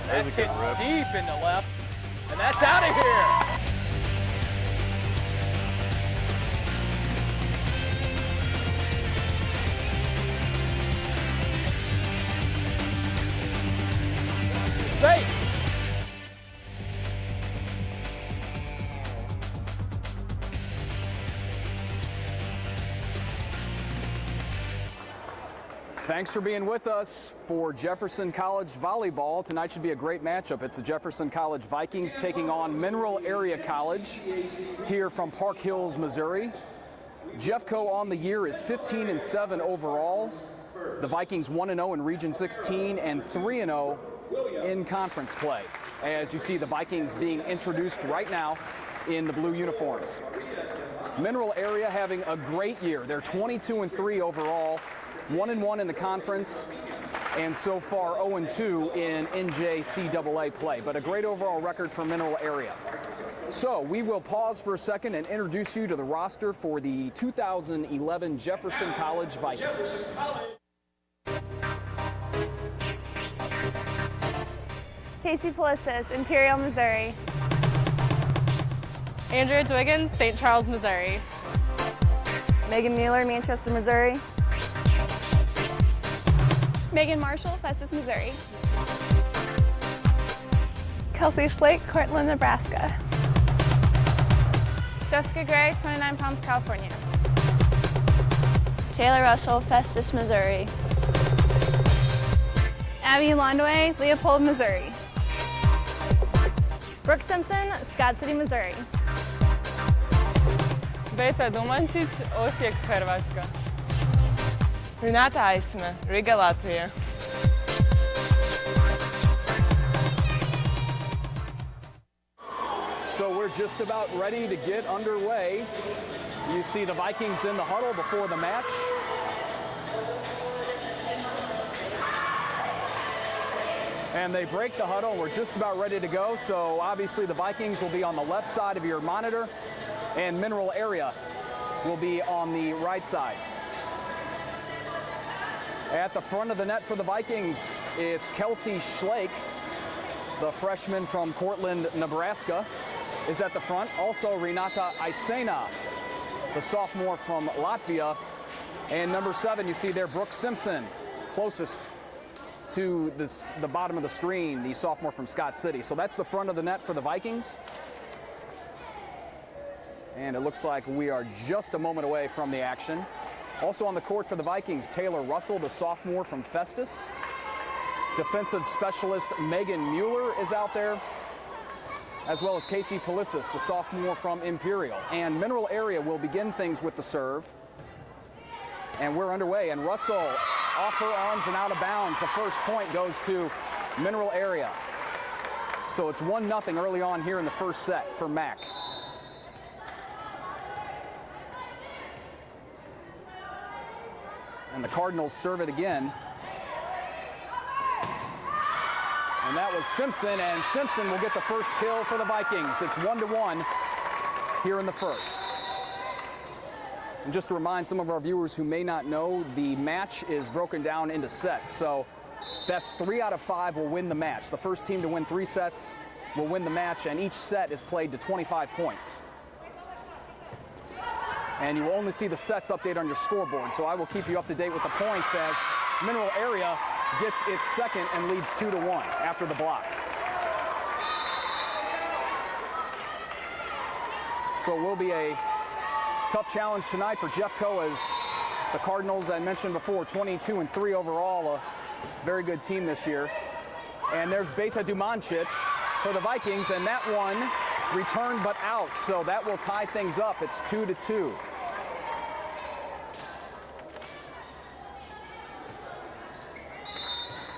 That's hit deep into left, and that's out of here. Safe. Thanks for being with us for Jefferson College Volleyball. Tonight should be a great matchup. It's the Jefferson College Vikings taking on Mineral Area College here from Park Hills, Missouri. Jeffco on the year is 15-7 overall. The Vikings 1-0 in Region 16 and 3-0 in conference play. As you see, the Vikings being introduced right now in the blue uniforms. Mineral Area having a great year. They're 22-3 overall, 1-1 in the conference, and so far 0-2 in NJCAA play, but a great overall record for Mineral Area. So we will pause for a second and introduce you to the roster for the 2011 Jefferson College Vikings. Casey Pelissis, Imperial, Missouri. Andrea Dwiggins, St. Charles, Missouri. Megan Mueller, Manchester, Missouri. Megan Marshall, Festus, Missouri. Kelsey Schlake, Cortland, Nebraska. Jessica Gray, 29 Palms, California. Taylor Russell, Festus, Missouri. Abby Londway, Leopold, Missouri. Brooke Simpson, Scott City, Missouri. Beta Dumančić, Osijek, Hrvatska. Renata Eisma, Riga, Latvia. So we're just about ready to get underway. You see the Vikings in the huddle before the match. And they break the huddle. We're just about ready to go. So obviously the Vikings will be on the left side of your monitor, and Mineral Area will be on the right side. At the front of the net for the Vikings, it's Kelsey Schlake, the freshman from Cortland, Nebraska, is at the front. Also Renata Eisena, the sophomore from Latvia. And number 7, you see there, Brooke Simpson, closest to the bottom of the screen, the sophomore from Scott City. So that's the front of the net for the Vikings. And it looks like we are just a moment away from the action. Also on the court for the Vikings, Taylor Russell, the sophomore from Festus. Defensive specialist Megan Mueller is out there, as well as Casey Pelissis, the sophomore from Imperial. And Mineral Area will begin things with the serve. And we're underway, and Russell off her arms and out of bounds. The first point goes to Mineral Area. So it's 1-0 early on here in the first set for Mac. And the Cardinals serve it again. And that was Simpson, and Simpson will get the first kill for the Vikings. It's 1-1 here in the first. And just to remind some of our viewers who may not know, the match is broken down into sets. So best 3 out of 5 will win the match. The first team to win 3 sets will win the match, and each set is played to 25 points. And you will only see the sets update on your scoreboard. So I will keep you up to date with the points as Mineral Area gets its second and leads 2-1 after the block. So it will be a tough challenge tonight for Jeffco, as the Cardinals, I mentioned before, 22-3 overall, a very good team this year. And there's Beta Dumančić for the Vikings, and that one returned but out, so that will tie things up. It's 2-2.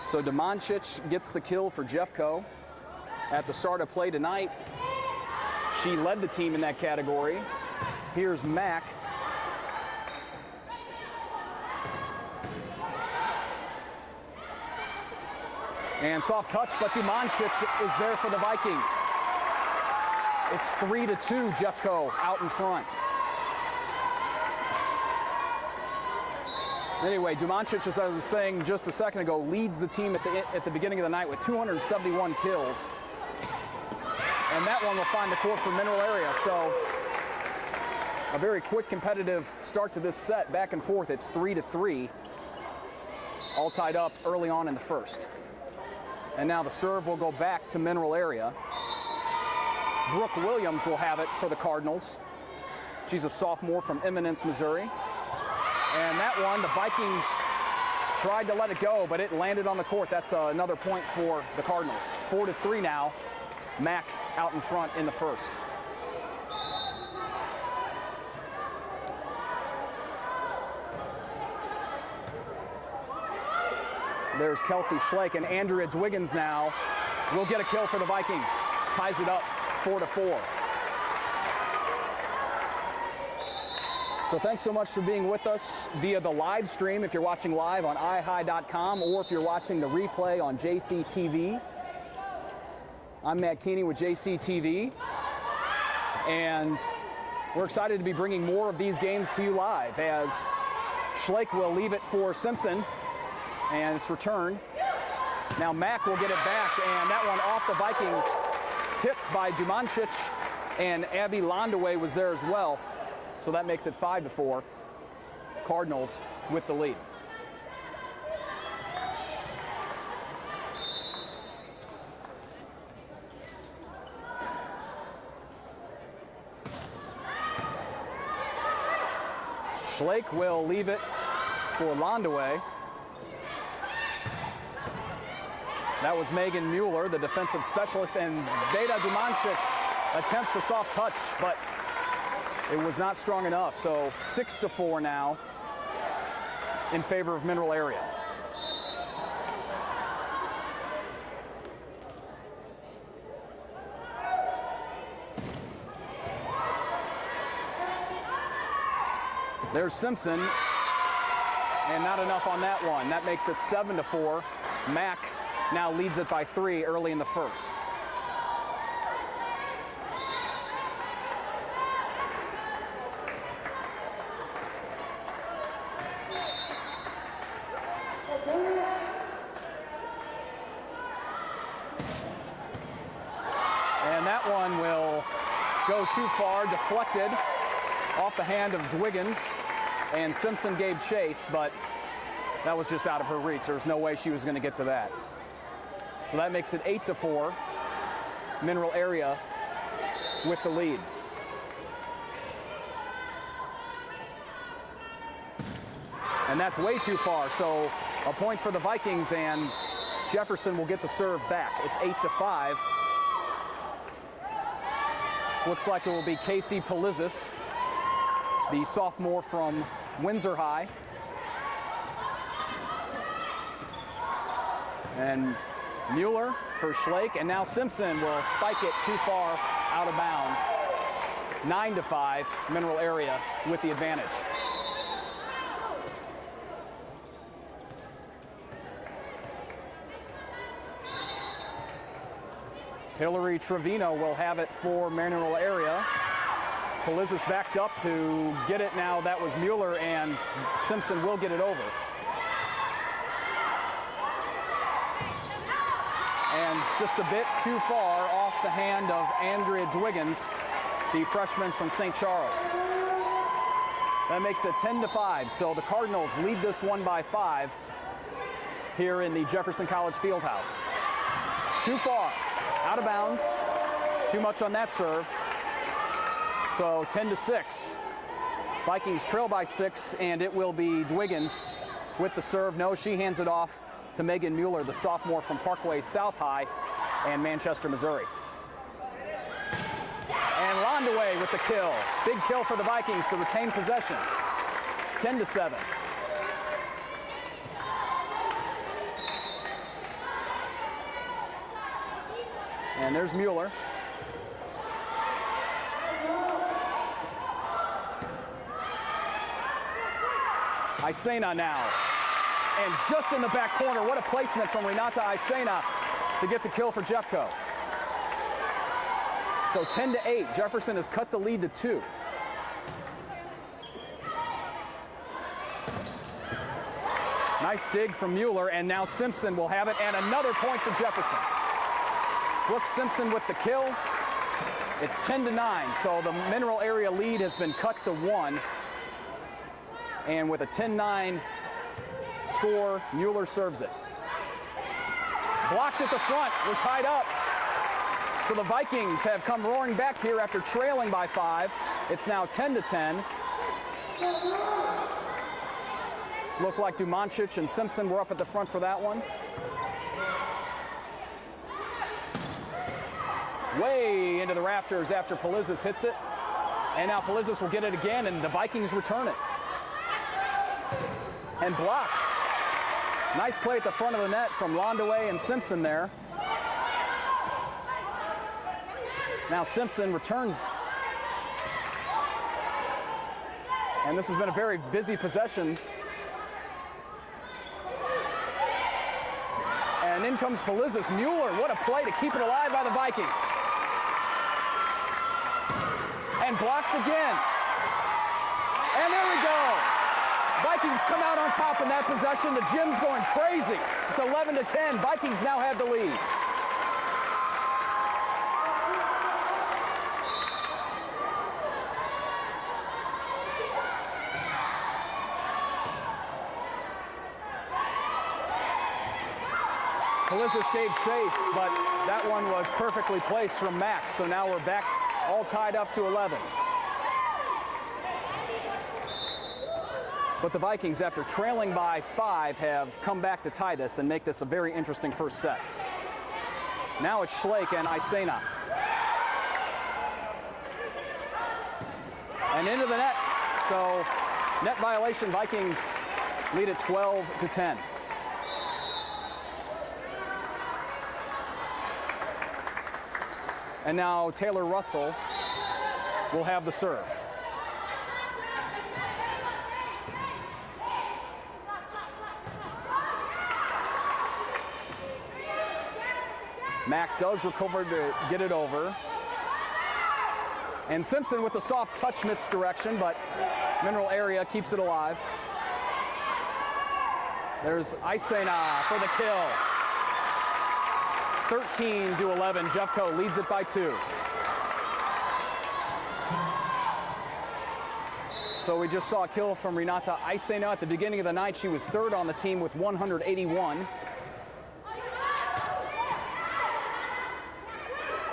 So Dumančić gets the kill for Jeffco at the start of play tonight. She led the team in that category. Here's Mack. And soft touch, but Dumančić is there for the Vikings. It's 3-2, Jeffco out in front. Anyway, Dumancic, as I was saying just a second ago, leads the team at the beginning of the night with 271 kills. And that one will find the court for Mineral Area. So a very quick competitive start to this set, back and forth. It's 3-3, all tied up early on in the first. And now the serve will go back to Mineral Area. Brooke Williams will have it for the Cardinals. She's a sophomore from Eminence, Missouri. And that one, the Vikings tried to let it go, but it landed on the court. That's another point for the Cardinals. 4-3 now. Mack out in front in the first. There's Kelsey Schleck, and Andrea Dwiggins now will get a kill for the Vikings. Ties it up 4-4. So thanks so much for being with us via the live stream if you're watching live on ihigh.com or if you're watching the replay on JCTV. I'm Matt Keeney with JCTV, and we're excited to be bringing more of these games to you live as Schleck will leave it for Simpson, and it's returned. Now Mack will get it back, and that one off the Vikings, tipped by Dumancic, and Abby Landaway was there as well. So that makes it 5-4. Cardinals with the lead. Schleck will leave it for Landaway. That was Megan Mueller, the defensive specialist, and Beda Dumancic attempts the soft touch, but it was not strong enough. So 6-4 now in favor of Mineral Area. There's Simpson, and not enough on that one. That makes it 7-4. Mack now leads it by 3 early in the first. And that one will go too far, deflected off the hand of Dwiggins, and Simpson gave chase, but that was just out of her reach. There was no way she was going to get to that. So that makes it 8-4. Mineral Area with the lead. And that's way too far. So a point for the Vikings, and Jefferson will get the serve back. It's 8-5. Looks like it will be Casey Polizis, the sophomore from Windsor High. And Mueller for Schleck, and now Simpson will spike it too far out of bounds. 9-5, Mineral Area with the advantage. Hillary Trevino will have it for Mineral Area. Polizis backed up to get it now. That was Mueller, and Simpson will get it over. And just a bit too far off the hand of Andrea Dwiggins, the freshman from St. Charles. That makes it 10-5. So the Cardinals lead this one by 5 here in the Jefferson College Fieldhouse. Too far, out of bounds, too much on that serve. So 10-6. Vikings trail by 6, and it will be Dwiggins with the serve. No, she hands it off to Megan Mueller, the sophomore from Parkway South High and Manchester, Missouri. And Landaway with the kill. Big kill for the Vikings to retain possession. 10-7. And there's Mueller. Isena now. And just in the back corner, what a placement from Renata Isena to get the kill for Jeffco. So 10-8, Jefferson has cut the lead to 2. Nice dig from Mueller, and now Simpson will have it, and another point for Jefferson. Brooke Simpson with the kill. It's 10-9, so the Mineral area lead has been cut to 1. And with a 10-9 score, Mueller serves it. Blocked at the front, we're tied up. So the Vikings have come roaring back here after trailing by 5. It's now 10-10. Looked like Dumancic and Simpson were up at the front for that one. Way into the rafters after Polizis hits it. And now Polizis will get it again, and the Vikings return it. And blocked. Nice play at the front of the net from Landaway and Simpson there. Now Simpson returns. And this has been a very busy possession. And in comes Polizis. Mueller, what a play to keep it alive by the Vikings. And blocked again. And there we go. Vikings come out on top in that possession. The gym's going crazy. It's 11-10. Vikings now have the lead. Polizis gave chase, but that one was perfectly placed from Max. So now we're back all tied up to 11. But the Vikings, after trailing by 5, have come back to tie this and make this a very interesting first set. Now it's Schleck and Isena. And into the net. So net violation, Vikings lead at 12-10. And now Taylor Russell will have the serve. Mack does recover to get it over. And Simpson with the soft touch misdirection, but Mineral area keeps it alive. There's Isena for the kill. 13-11, Jeffco leads it by 2. So we just saw a kill from Renata Isena at the beginning of the night. She was 3rd on the team with 181.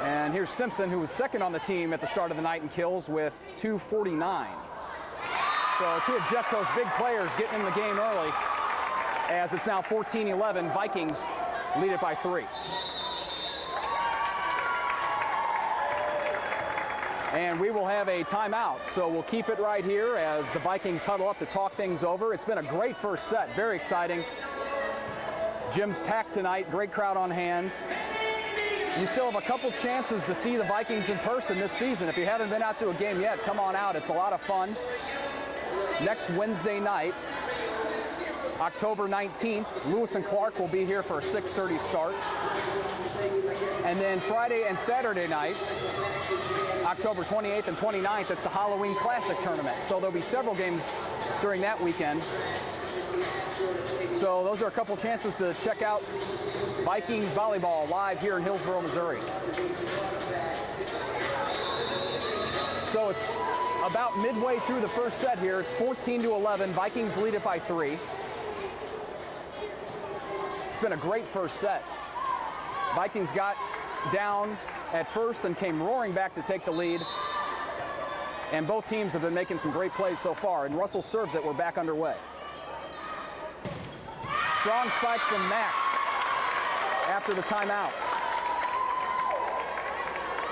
And here's Simpson, who was 2nd on the team at the start of the night in kills with 249. So 2 of Jeffco's big players getting in the game early, as it's now 14-11. Vikings lead it by 3. And we will have a timeout, so we'll keep it right here as the Vikings huddle up to talk things over. It's been a great first set, very exciting. Gym's packed tonight, great crowd on hand. You still have a couple chances to see the Vikings in person this season. If you haven't been out to a game yet, come on out. It's a lot of fun. Next Wednesday night, October 19th, Lewis and Clark will be here for a 6:30 start. And then Friday and Saturday night, October 28th and 29th, it's the Halloween Classic tournament. So there'll be several games during that weekend. So those are a couple chances to check out Vikings volleyball live here in Hillsboro, Missouri. So it's about midway through the first set here. It's 14-11. Vikings lead it by 3. It's been a great first set. Vikings got down at first and came roaring back to take the lead. And both teams have been making some great plays so far. And Russell serves it. We're back underway. Strong spike from Mack after the timeout.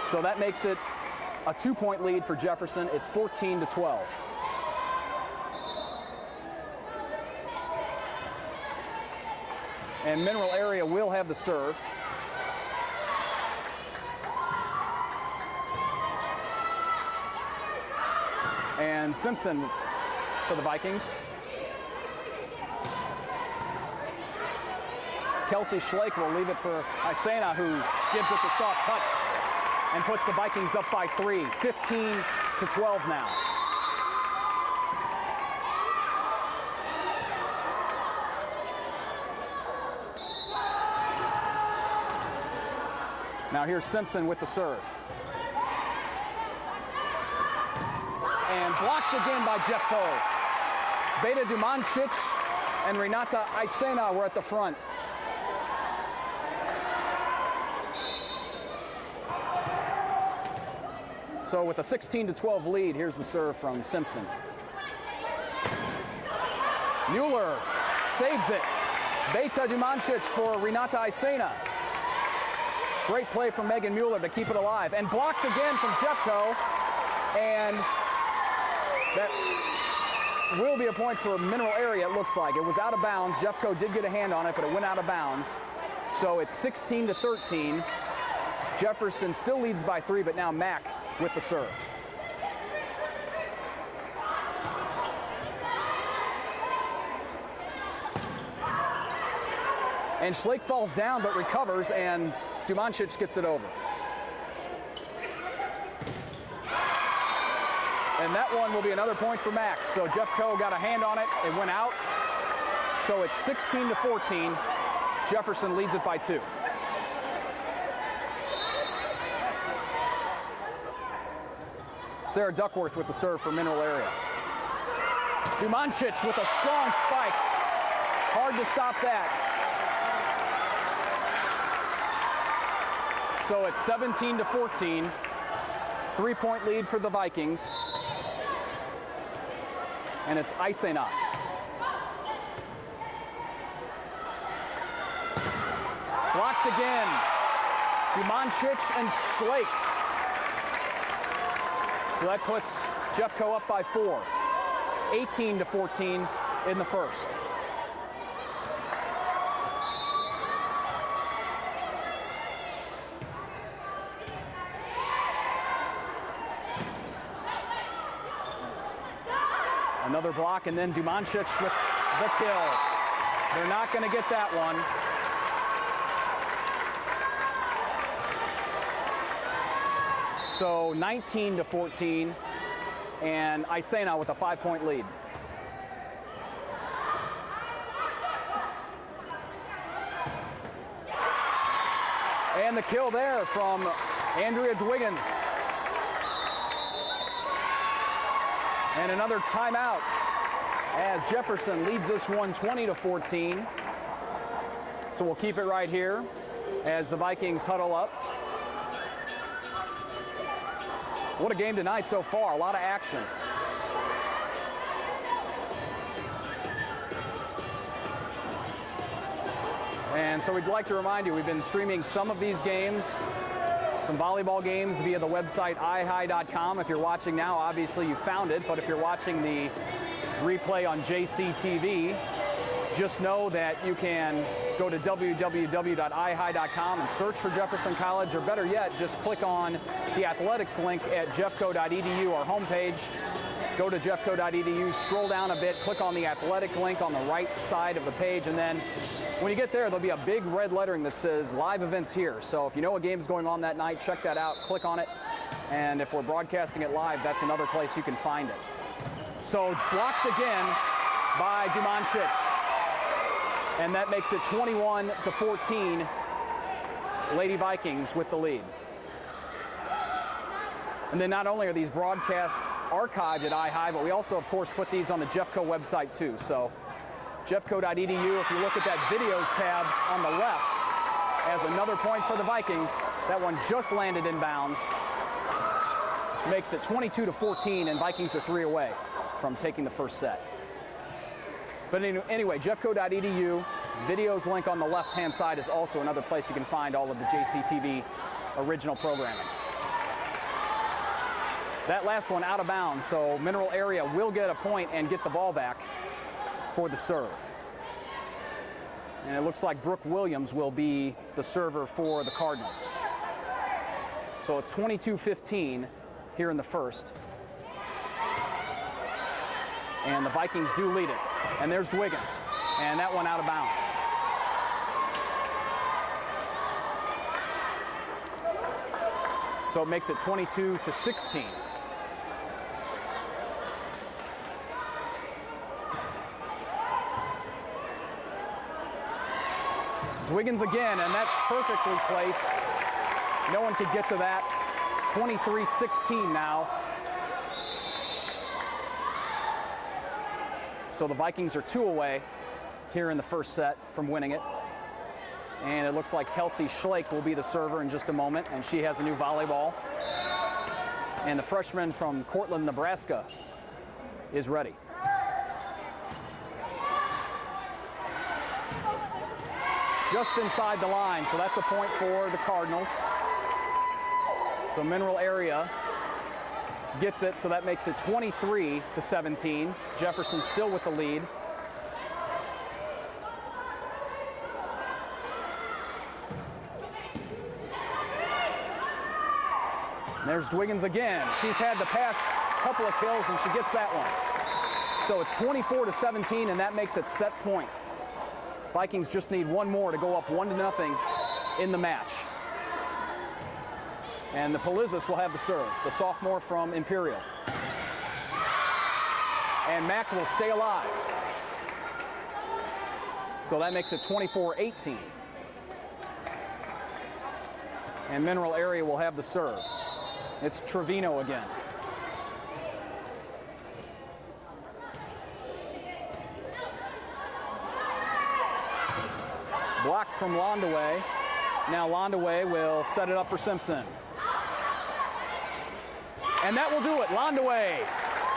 So that makes it a 2-point lead for Jefferson. It's 14-12. And Mineral area will have the serve. And Simpson for the Vikings. Kelsey Schleck will leave it for Isena, who gives it the soft touch and puts the Vikings up by 3, 15-12 now. Now here's Simpson with the serve. And blocked again by Jeffco. Beta Dumancic and Renata Aicena were at the front. So with a 16-12 lead, here's the serve from Simpson. Mueller saves it. Beta Dumancic for Renata Aicena. Great play from Megan Mueller to keep it alive. And blocked again from Jeffco. And that will be a point for Mineral Area, it looks like. It was out of bounds. Jeffco did get a hand on it, but it went out of bounds. So it's 16-13. Jefferson still leads by 3, but now Mack with the serve. And Schlake falls down but recovers, and Dumancic gets it over. And that one will be another point for Max. So Jeffco got a hand on it. It went out. So it's 16-14. Jefferson leads it by 2. Sarah Duckworth with the serve for Mineral Area. Dumancic with a strong spike. Hard to stop that. So it's 17-14. 3-point lead for the Vikings. And it's Aicena. Blocked again. Dumancic and Schlake. So that puts Jeffco up by 4. 18-14 in the first. Another block, and then Dumancic with the kill. They're not going to get that one. So 19-14, and Aicena with a 5-point lead. And the kill there from Andrea Dwiggins. And another timeout as Jefferson leads this one 20-14. So we'll keep it right here as the Vikings huddle up. What a game tonight so far, a lot of action. And so we'd like to remind you, we've been streaming some of these games, some volleyball games via the website ihigh.com. If you're watching now, obviously you found it, but if you're watching the replay on JCTV, just know that you can go to www.ihigh.com and search for Jefferson College, or better yet, just click on the athletics link at jeffco.edu, our homepage. Go to jeffco.edu, scroll down a bit, click on the athletic link on the right side of the page, and then when you get there, there'll be a big red lettering that says live events here. So if you know a game's going on that night, check that out, click on it, and if we're broadcasting it live, that's another place you can find it. So blocked again by Dumancic. And that makes it 21-14, Lady Vikings with the lead. And then not only are these broadcast archived at iHigh, but we also, of course, put these on the Jeffco website too. So jeffco.edu, if you look at that videos tab on the left, as another point for the Vikings. That one just landed in bounds. Makes it 22-14, and Vikings are 3 away from taking the first set. But anyway, jeffco.edu, videos link on the left-hand side is also another place you can find all of the JCTV original programming. That last one out of bounds, so Mineral Area will get a point and get the ball back for the serve. And it looks like Brooke Williams will be the server for the Cardinals. So it's 22-15 here in the first. And the Vikings do lead it. And there's Dwiggins, and that one out of bounds. So it makes it 22-16. Dwiggins again, and that's perfectly placed No one could get to that. 23-16 now. So the Vikings are 2 away here in the first set from winning it. And it looks like Kelsey Schlake will be the server in just a moment, and she has a new volleyball. And the freshman from Cortland, Nebraska is ready. Just inside the line, so that's a point for the Cardinals. So Mineral Area gets it, so that makes it 23-17. Jefferson still with the lead. And there's Dwiggins again. She's had the past couple of kills and she gets that one. So it's 24-17 and that makes it set point. Vikings just need one more to go up 1-0 in the match. And the Polizas will have the serve, the sophomore from Imperial. And Mack will stay alive. So that makes it 24-18. And Mineral Area will have the serve. It's Trevino again. Blocked from Londaway. Now Londaway will set it up for Simpson. And that will do it. Londaway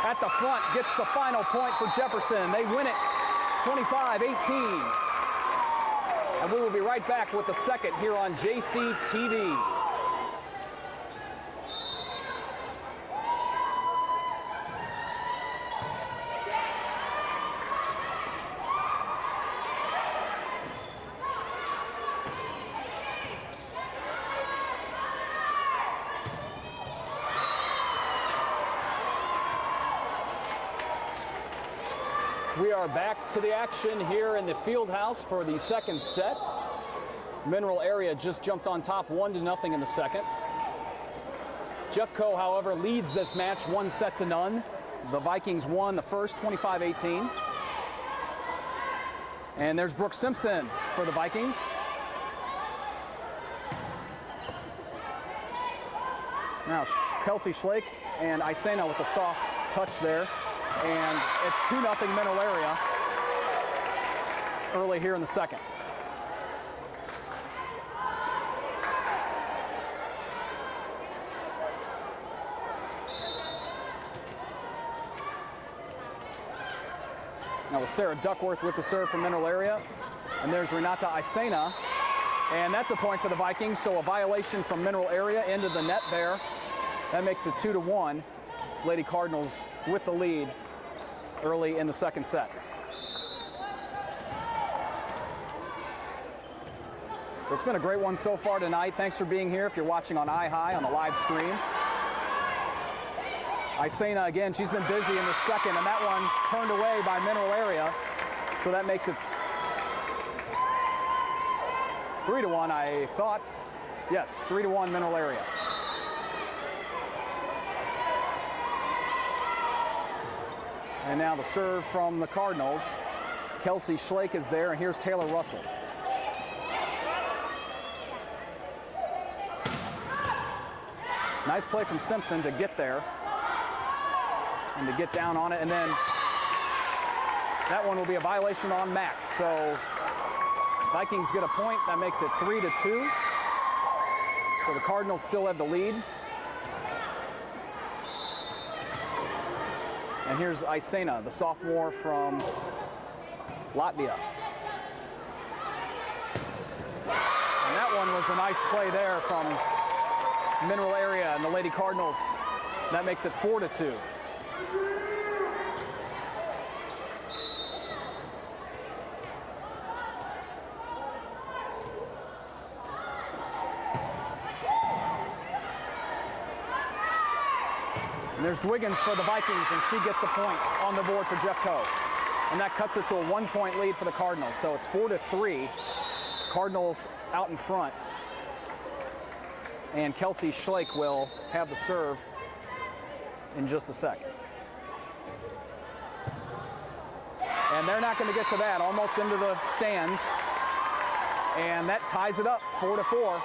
at the front gets the final point for Jefferson. They win it 25-18. And we will be right back with the second here on JCTV. We are back to the action here in the field house for the second set. Mineral Area just jumped on top 1-0 in the second. Jeffco, however, leads this match 1-0. The Vikings won the first 25-18. And there's Brooke Simpson for the Vikings. Now Kelsey Schlake and Isena with a soft touch there. And it's 2-0 Mineral Area early here in the second. Now with Sarah Duckworth with the serve from Mineral Area. And there's Renata Isena. And that's a point for the Vikings, so a violation from Mineral Area into the net there. That makes it 2-1. Lady Cardinals with the lead early in the second set. So it's been a great one so far tonight. Thanks for being here if you're watching on iHigh on the live stream. Isena again, she's been busy in the second, and that one turned away by Mineral Area. So that makes it 3-1, I thought. Yes, 3-1 Mineral Area. And now the serve from the Cardinals. Kelsey Schlake is there, and here's Taylor Russell. Nice play from Simpson to get there and to get down on it, and then that one will be a violation on Mack. So Vikings get a point. That makes it 3-2. So the Cardinals still have the lead. And here's Isena, the sophomore from Latvia. And that one was a nice play there from Mineral Area and the Lady Cardinals. That makes it 4-2. And there's Dwiggins for the Vikings, and she gets a point on the board for Jeffco. And that cuts it to a 1-point lead for the Cardinals. So it's 4-3. Cardinals out in front. And Kelsey Schlake will have the serve in just a second. And they're not going to get to that, almost into the stands. And that ties it up, 4-4.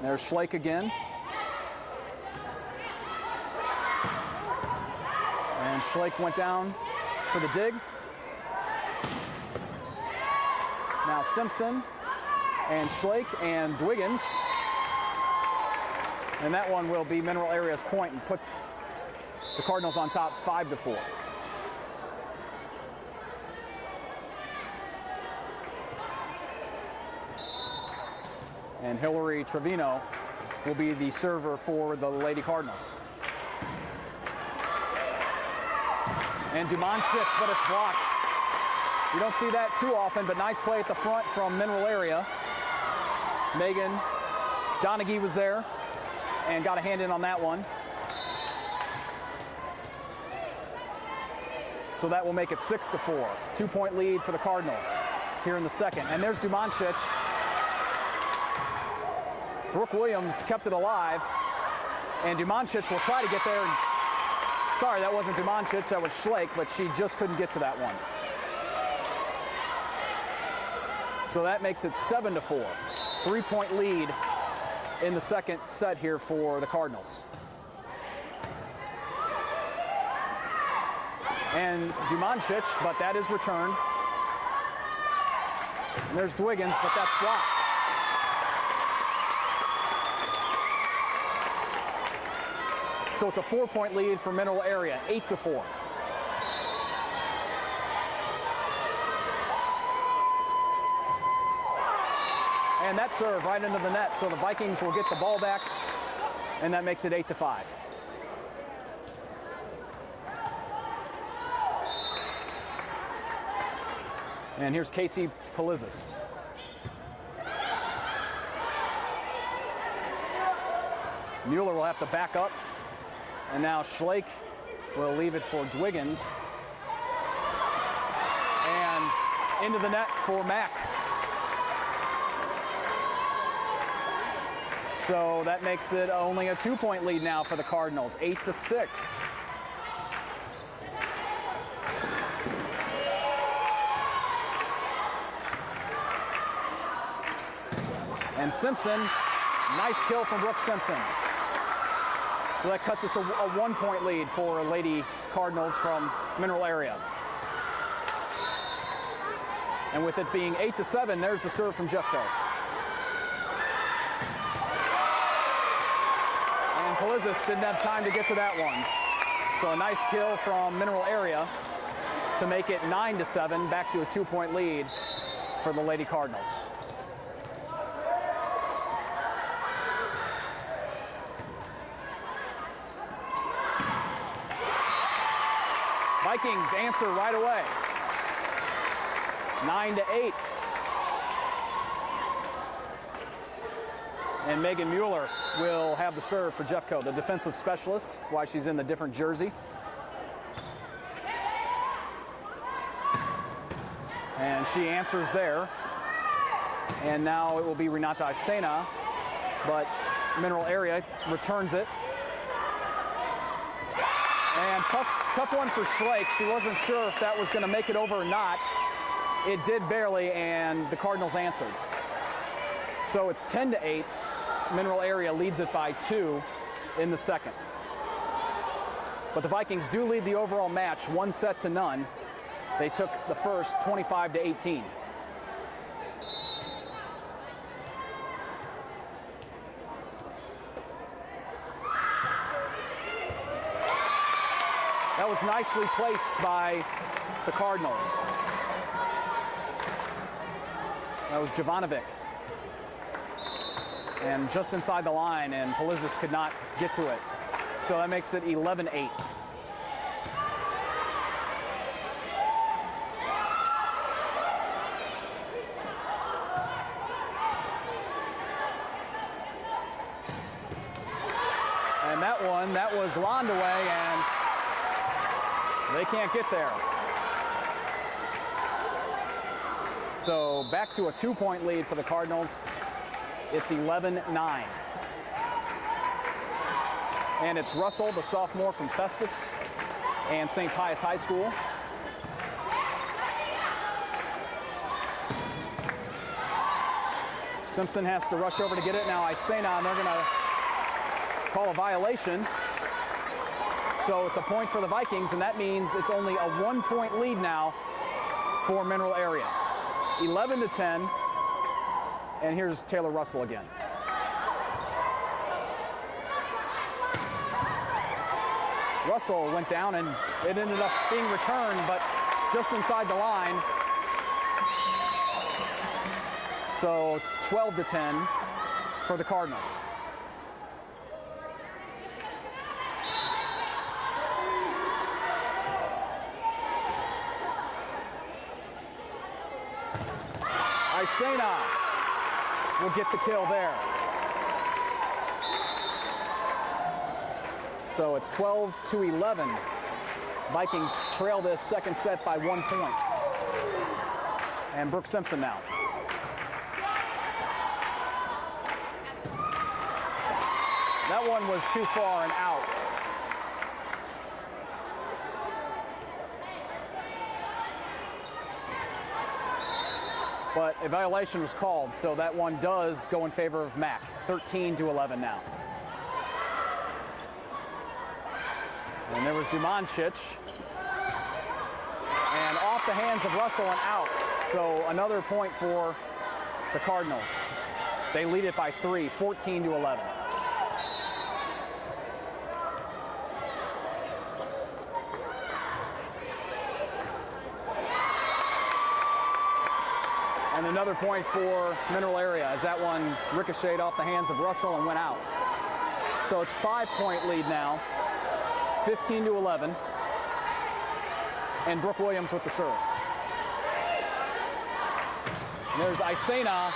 There's Schlake again. And Schlake went down for the dig. Now Simpson and Schlake and Dwiggins. And that one will be Mineral Area's point and puts the Cardinals on top 5-4. And Hillary Trevino will be the server for the Lady Cardinals. And Dumancic, but it's blocked. You don't see that too often, but nice play at the front from Mineral Area. Megan Donaghy was there and got a hand in on that one. So that will make it 6-4. 2-point lead for the Cardinals here in the second. And there's Dumancic. Brooke Williams kept it alive. And Dumancic will try to get there. Sorry, that wasn't Dumancic, that was Schlake, but she just couldn't get to that one. So that makes it 7-4. 3-point lead in the second set here for the Cardinals. And Dumancic, but that is returned. And there's Dwiggins, but that's blocked. So it's a 4-point lead for Mineral Area, 8-4. And that serve right into the net, so the Vikings will get the ball back, and that makes it 8-5. And here's Casey Polizis. Mueller will have to back up. And now Schlake will leave it for Dwiggins. And into the net for Mack. So that makes it only a 2-point lead now for the Cardinals, 8-6. And Simpson, nice kill from Brooke Simpson. So that cuts it to a 1-point lead for Lady Cardinals from Mineral Area. And with it being 8-7, there's the serve from Jeffco. And Polizis didn't have time to get to that one. So a nice kill from Mineral Area to make it 9-7, back to a 2-point lead for the Lady Cardinals. Vikings answer right away. 9-8. And Megan Mueller will have the serve for Jeffco, the defensive specialist, why she's in the different jersey. And she answers there. And now it will be Renata Isena, but Mineral Area returns it. And tough one for Schlake. She wasn't sure if that was going to make it over or not. It did barely, and the Cardinals answered. So it's 10-8. Mineral Area leads it by 2 in the second. But the Vikings do lead the overall match 1-0. They took the first 25-18. That was nicely placed by the Cardinals. That was Jovanovic. And just inside the line, and Polizis could not get to it. So that makes it 11-8. And that was Londaway, and they can't get there. So back to a 2-point lead for the Cardinals. It's 11-9. And it's Russell, the sophomore from Festus and St. Pius High School. Simpson has to rush over to get it. Now Isena, and they're going to call a violation. So it's a point for the Vikings, and that means it's only a 1-point lead now for Mineral Area. 11-10, and here's Taylor Russell again. Russell went down, and it ended up being returned, but just inside the line. So 12-10 for the Cardinals. Isena will get the kill there. So it's 12-11. Vikings trail this second set by 1 point. And Brooke Simpson now. That one was too far and out. But a violation was called, so that one does go in favor of Mac. 13-11 now. And there was Dumancic. And off the hands of Russell and out. So another point for the Cardinals. They lead it by 3, 14-11. And another point for Mineral Area as that one ricocheted off the hands of Russell and went out. So it's 5-point lead now, 15-11. And Brooke Williams with the serve. And there's Isena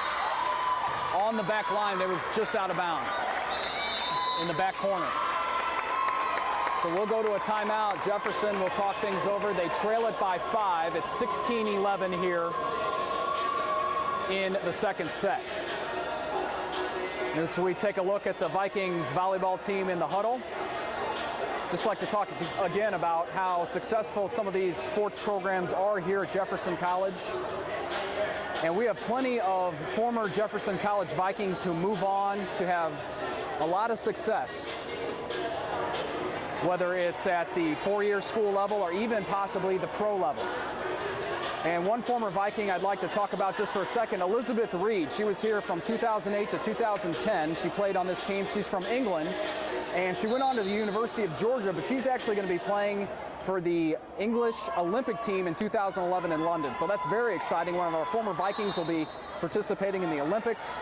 on the back line. That was just out of bounds in the back corner. So we'll go to a timeout. Jefferson will talk things over. They trail it by 5. It's 16-11 here in the second set. And so we take a look at the Vikings volleyball team in the huddle. Just like to talk again about how successful some of these sports programs are here at Jefferson College. And we have plenty of former Jefferson College Vikings who move on to have a lot of success, whether it's at the 4-year school level or even possibly the pro level. And one former Viking I'd like to talk about just for a second, Elizabeth Reed. She was here from 2008 to 2010. She played on this team. She's from England, and she went on to the University of Georgia, but she's actually going to be playing for the English Olympic team in 2011 in London. So that's very exciting. One of our former Vikings will be participating in the Olympics.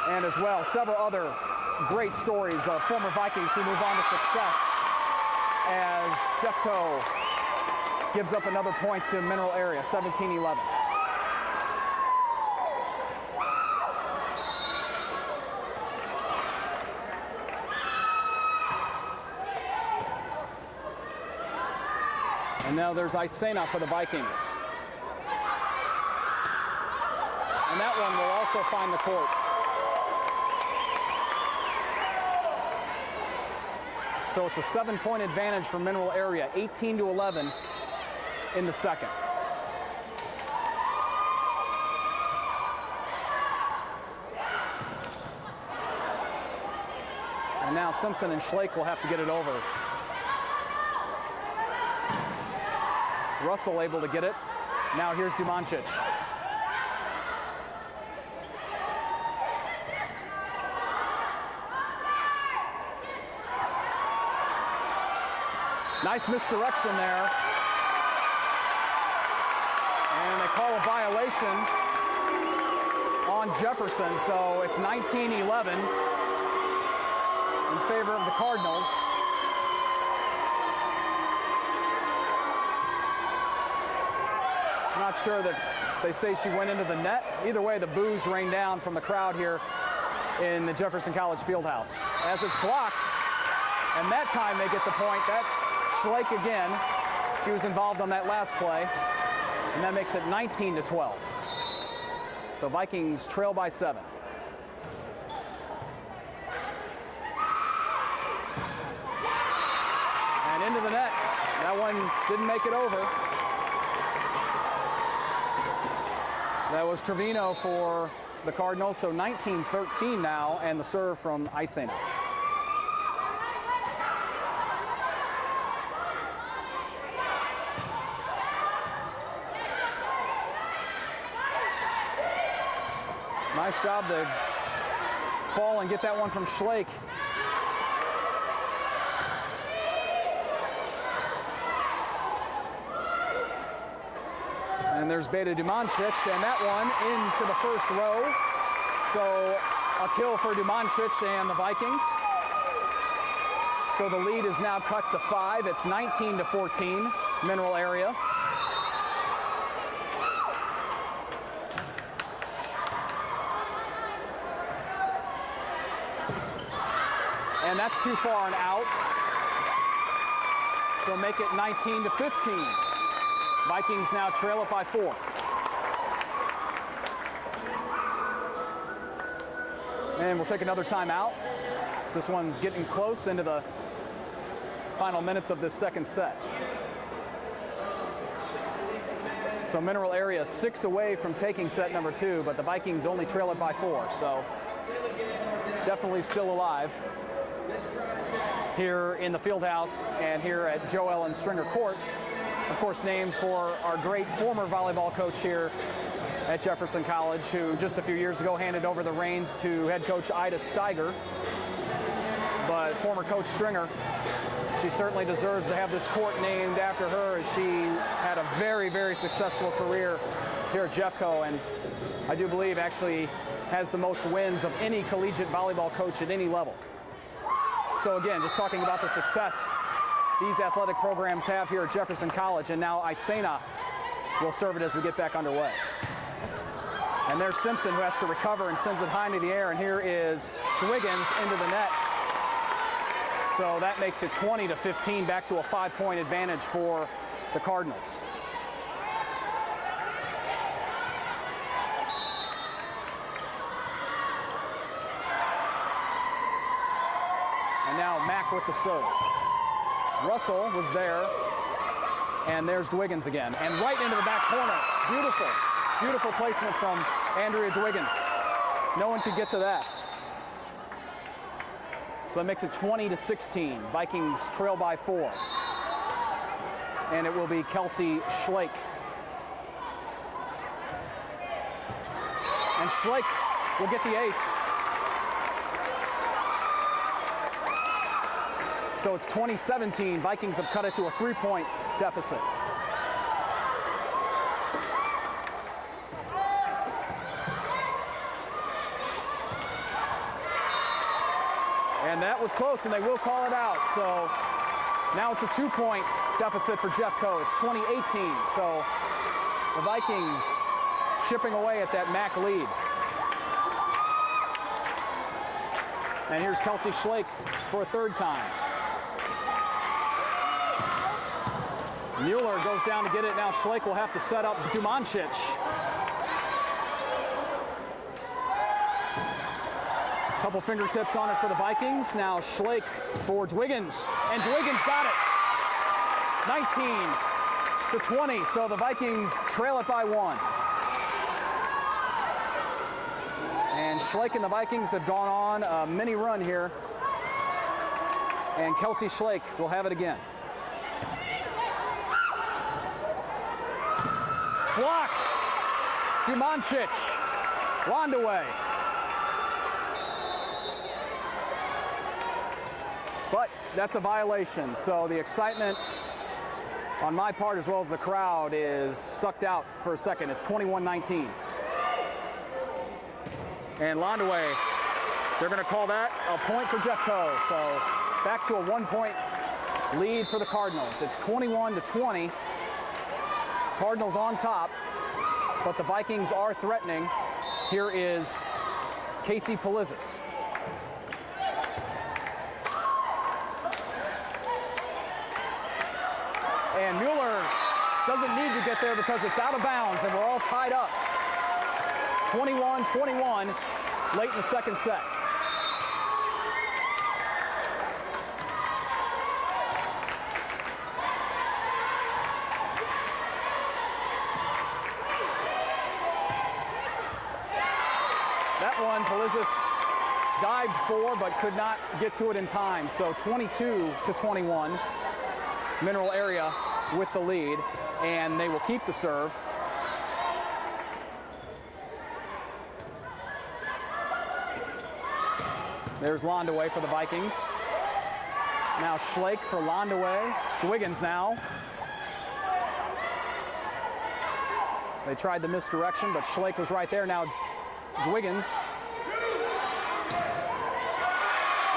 And as well, several other great stories of former Vikings who move on to success as Jeffco gives up another point to Mineral Area, 17-11. And now there's Isena for the Vikings. And that one will also find the court. So it's a 7-point advantage for Mineral Area, 18-11 in the second. And now Simpson and Schlake will have to get it over. Russell able to get it. Now here's Dumancic. Nice misdirection there. And they call a violation on Jefferson, so it's 19-11 in favor of the Cardinals. I'm not sure that they say she went into the net. Either way, the boos rain down from the crowd here in the Jefferson College Fieldhouse. As it's blocked, and that time they get the point. That's Schlake again. She was involved on that last play, and that makes it 19-12. So Vikings trail by 7. And into the net. That one didn't make it over. That was Trevino for the Cardinals, so 19-13 now, and the serve from Isena. Nice job to fall and get that one from Schlake. And there's Beta Dumancic, and that one into the first row. So a kill for Dumancic and the Vikings. So the lead is now cut to 5. It's 19-14, Mineral Area. And that's too far and out. So make it 19-15. Vikings now trail it by 4. And we'll take another timeout. This one's getting close into the final minutes of this second set. So Mineral Area 6 away from taking set number 2, but the Vikings only trail it by 4. So definitely still alive here in the Fieldhouse and here at Joe Ellen Stringer Court. Of course, named for our great former volleyball coach here at Jefferson College, who just a few years ago handed over the reins to head coach Ida Steiger. But former coach Stringer, she certainly deserves to have this court named after her, as she had a very, very successful career here at Jeffco, and I do believe actually has the most wins of any collegiate volleyball coach at any level. So again, just talking about the success these athletic programs have here at Jefferson College, and now Isena will serve it as we get back underway. And there's Simpson, who has to recover and sends it high into the air, and here is Dwiggins into the net. So that makes it 20-15, back to a 5-point advantage for the Cardinals. And now Mack with the serve. Russell was there, and there's Dwiggins again, and right into the back corner. Beautiful, beautiful placement from Andrea Dwiggins. No one could get to that. So that makes it 20-16. Vikings trail by 4. And it will be Kelsey Schlake. And Schlake will get the ace. So it's 20-17. Vikings have cut it to a 3-point deficit. And that was close, and they will call it out. So now it's a 2-point deficit for Jeffco. It's 20-18. So the Vikings chipping away at that MAC lead. And here's Kelsey Schlake for a third time. Mueller goes down to get it. Now Schlake will have to set up Dumancic. Couple fingertips on it for the Vikings. Now Schlake for Dwiggins, and Dwiggins got it. 19-20, so the Vikings trail it by 1. And Schlake and the Vikings have gone on a mini run here. And Kelsey Schlake will have it again. Blocked. Dumancic. Londaway. But that's a violation, so the excitement on my part as well as the crowd is sucked out for a second. It's 21-19. And Londaway, they're going to call that a point for Jeffco. So back to a 1-point lead for the Cardinals. It's 21-20. Cardinals on top, but the Vikings are threatening. Here is Casey Polizis. And Mueller doesn't need to get there because it's out of bounds, and we're all tied up. 21-21 late in the second set. Polizis dived for but could not get to it in time. So 22-21. Mineral Area with the lead, and they will keep the serve. There's Londaway for the Vikings. Now Schlake for Londaway. Dwiggins now. They tried the misdirection, but Schlake was right there. Now Dwiggins.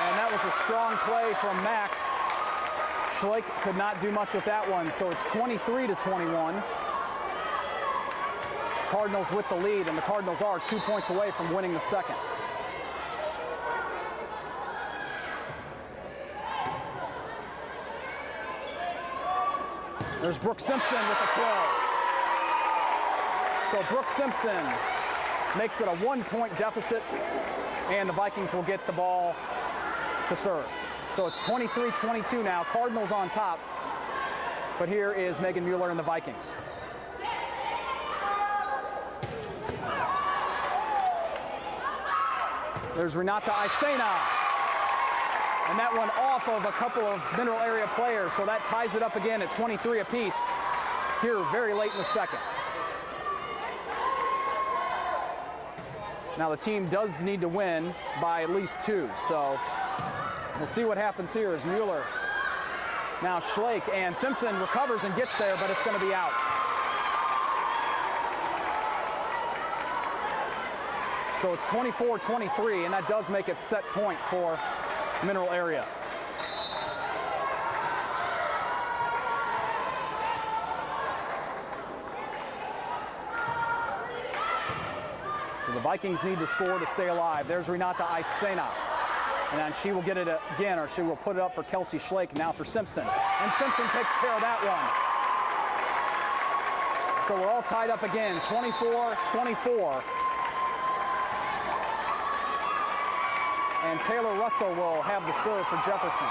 And that was a strong play from Mack. Schlake could not do much with that one, so it's 23-21. Cardinals with the lead, and the Cardinals are 2 points away from winning the second. There's Brooke Simpson with the throw. So Brooke Simpson makes it a 1-point deficit, and the Vikings will get the ball to serve. So it's 23-22 now, Cardinals on top. But here is Megan Mueller and the Vikings. There's Renata Isena. And that one off of a couple of Mineral Area players, so that ties it up again at 23 apiece here very late in the second. Now the team does need to win by at least 2, so we'll see what happens here as Mueller. Now Schlake, and Simpson recovers and gets there, but it's going to be out. So it's 24-23, and that does make it set point for Mineral Area. So the Vikings need to score to stay alive. There's Renata Isena. And then she will get it again, or she will put it up for Kelsey Schlake, now for Simpson. And Simpson takes care of that one. So we're all tied up again, 24-24. And Taylor Russell will have the serve for Jefferson.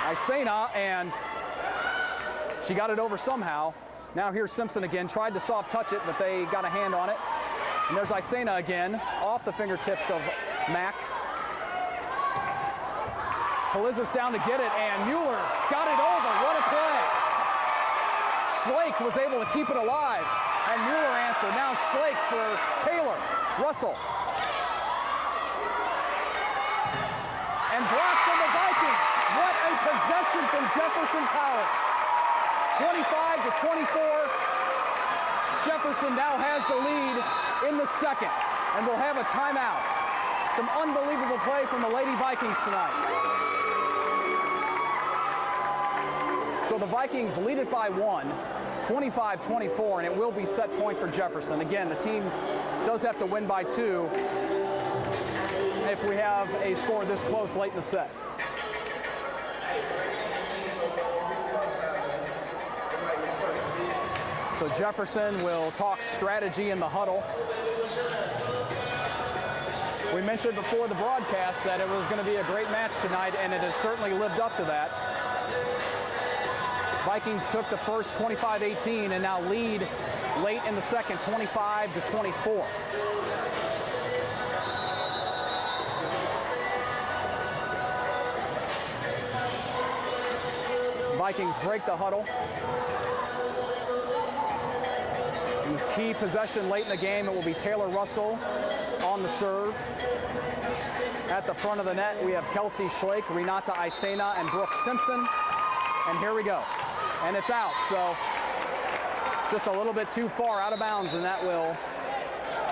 Isena, and she got it over somehow. Now here's Simpson again, tried to soft touch it, but they got a hand on it. And there's Isena again, off the fingertips of Mack. Polizis down to get it, and Mueller got it over. What a play. Schlake was able to keep it alive, and Mueller answered. Now Schlake for Taylor Russell. And blocked from the Vikings. What a possession from Jefferson College. 25-24. Jefferson now has the lead in the second, and will have a timeout. Some unbelievable play from the Lady Vikings tonight. So the Vikings lead it by 1, 25-24, and it will be set point for Jefferson. Again, the team does have to win by 2 if we have a score this close late in the set. So Jefferson will talk strategy in the huddle. We mentioned before the broadcast that it was going to be a great match tonight, and it has certainly lived up to that. Vikings took the first 25-18 and now lead late in the second, 25-24. Vikings break the huddle. In this key possession late in the game, it will be Taylor Russell on the serve. At the front of the net, we have Kelsey Schlake, Renata Isena, and Brooke Simpson. And here we go. And it's out, so just a little bit too far out of bounds, and that will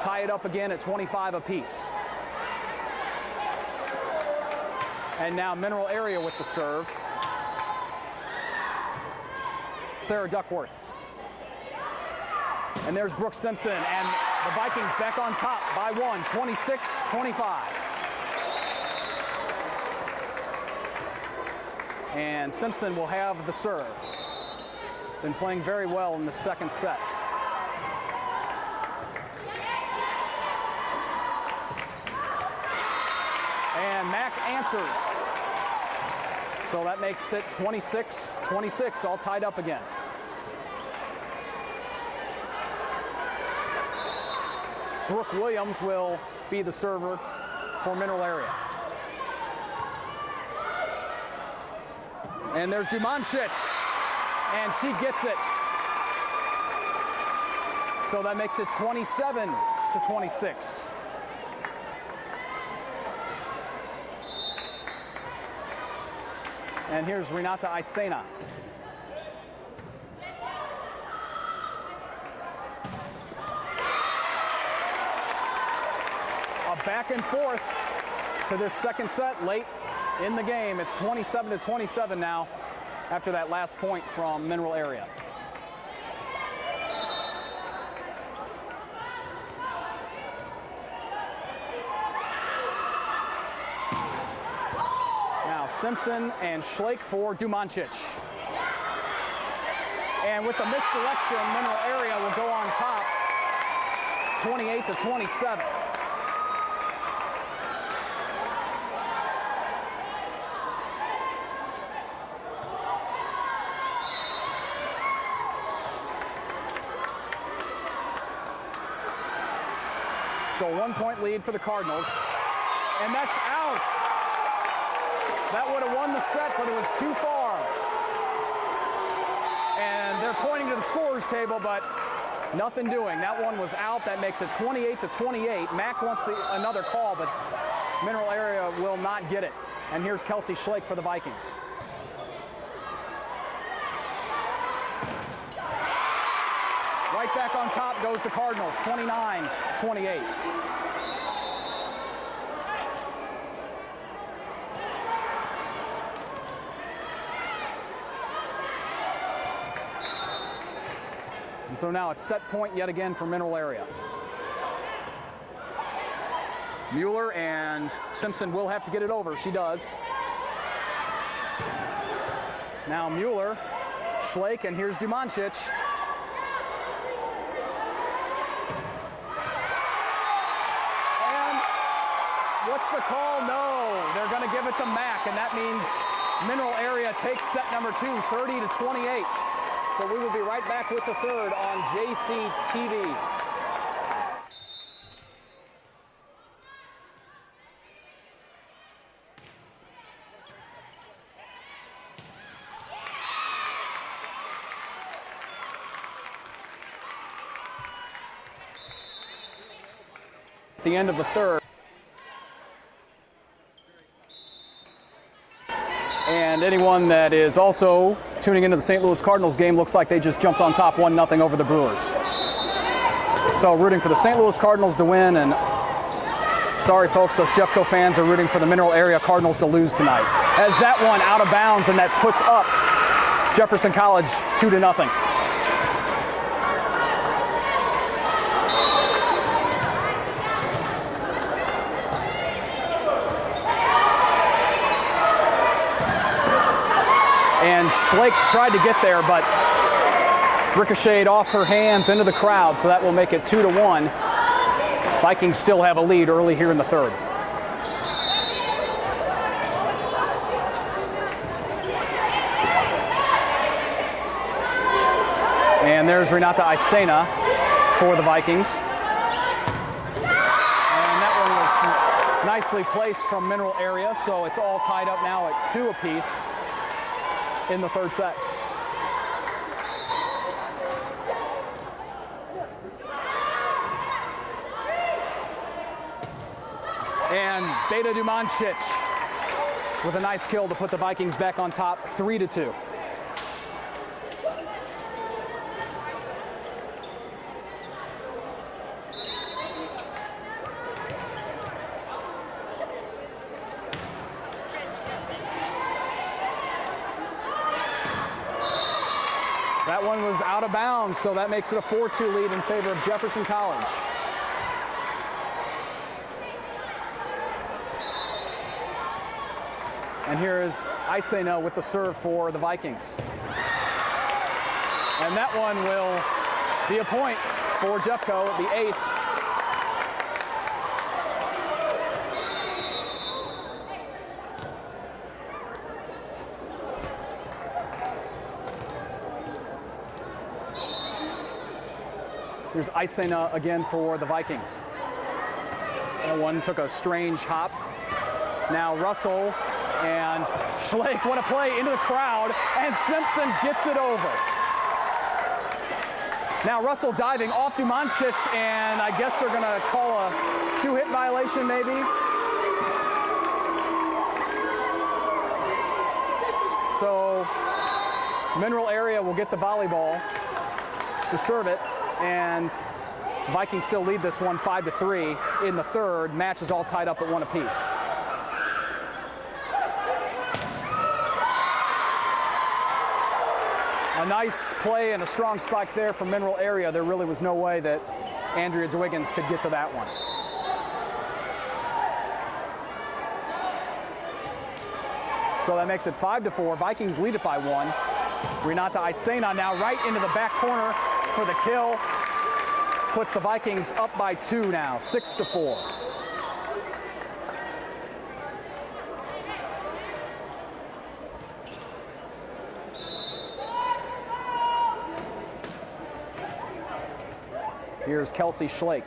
tie it up again at 25 apiece. And now Mineral Area with the serve. Sarah Duckworth. And there's Brooke Simpson, and the Vikings back on top by 1, 26-25. And Simpson will have the serve. Been playing very well in the second set. And Mack answers. So that makes it 26-26, all tied up again. Brooke Williams will be the server for Mineral Area. And there's Dumancic, and she gets it. So that makes it 27-26. And here's Renata Isena. A back and forth to this second set late in the game. It's 27-27 now after that last point from Mineral Area. Now Simpson and Schlake for Dumancic. And with the misdirection, Mineral Area will go on top 28-27. So 1 point lead for the Cardinals, and that's out. That would have won the set, but it was too far. And they're pointing to the scorer's table, but nothing doing. That one was out. That makes it 28-28. Mack wants another call, but Mineral Area will not get it. And here's Kelsey Schlake for the Vikings. Right back on top goes the Cardinals, 29-28. And so now it's set point yet again for Mineral Area. Mueller and Simpson will have to get it over. She does. Now Mueller, Schlake, and here's Dumancic. What's the call? No, they're going to give it to Mack, and that means Mineral Area takes set number 2, 30-28. So we will be right back with the third on JCTV. At the end of the third. And anyone that is also tuning into the St. Louis Cardinals game looks like they just jumped on top 1-0 over the Brewers. So rooting for the St. Louis Cardinals to win, and sorry folks, us Jeffco fans are rooting for the Mineral Area Cardinals to lose tonight. As that one out of bounds, and that puts up Jefferson College 2-0. And Schlake tried to get there, but ricocheted off her hands into the crowd, so that will make it 2-1. Vikings still have a lead early here in the third. And there's Renata Isena for the Vikings. And that one was nicely placed from Mineral Area, so it's all tied up now at 2 apiece in the third set. And Beta Dumancic with a nice kill to put the Vikings back on top 3-2. That one was out of bounds, so that makes it a 4-2 lead in favor of Jefferson College. And here is Isena with the serve for the Vikings. And that one will be a point for Jeffco, the ace. Here's Isena again for the Vikings. That one took a strange hop. Now Russell and Schlake, what a play into the crowd, and Simpson gets it over. Now Russell diving off Dumancic, and I guess they're gonna call a 2-hit violation maybe. So Mineral Area will get the volleyball to serve it, and Vikings still lead this one 5-3 in the third. Match is all tied up at 1 apiece. A nice play and a strong spike there from Mineral Area. There really was no way that Andrea Dwiggins could get to that one. So that makes it 5-4. Vikings lead it by 1. Renata Isena now right into the back corner for the kill. Puts the Vikings up by 2 now, 6-4. Here's Kelsey Schlake.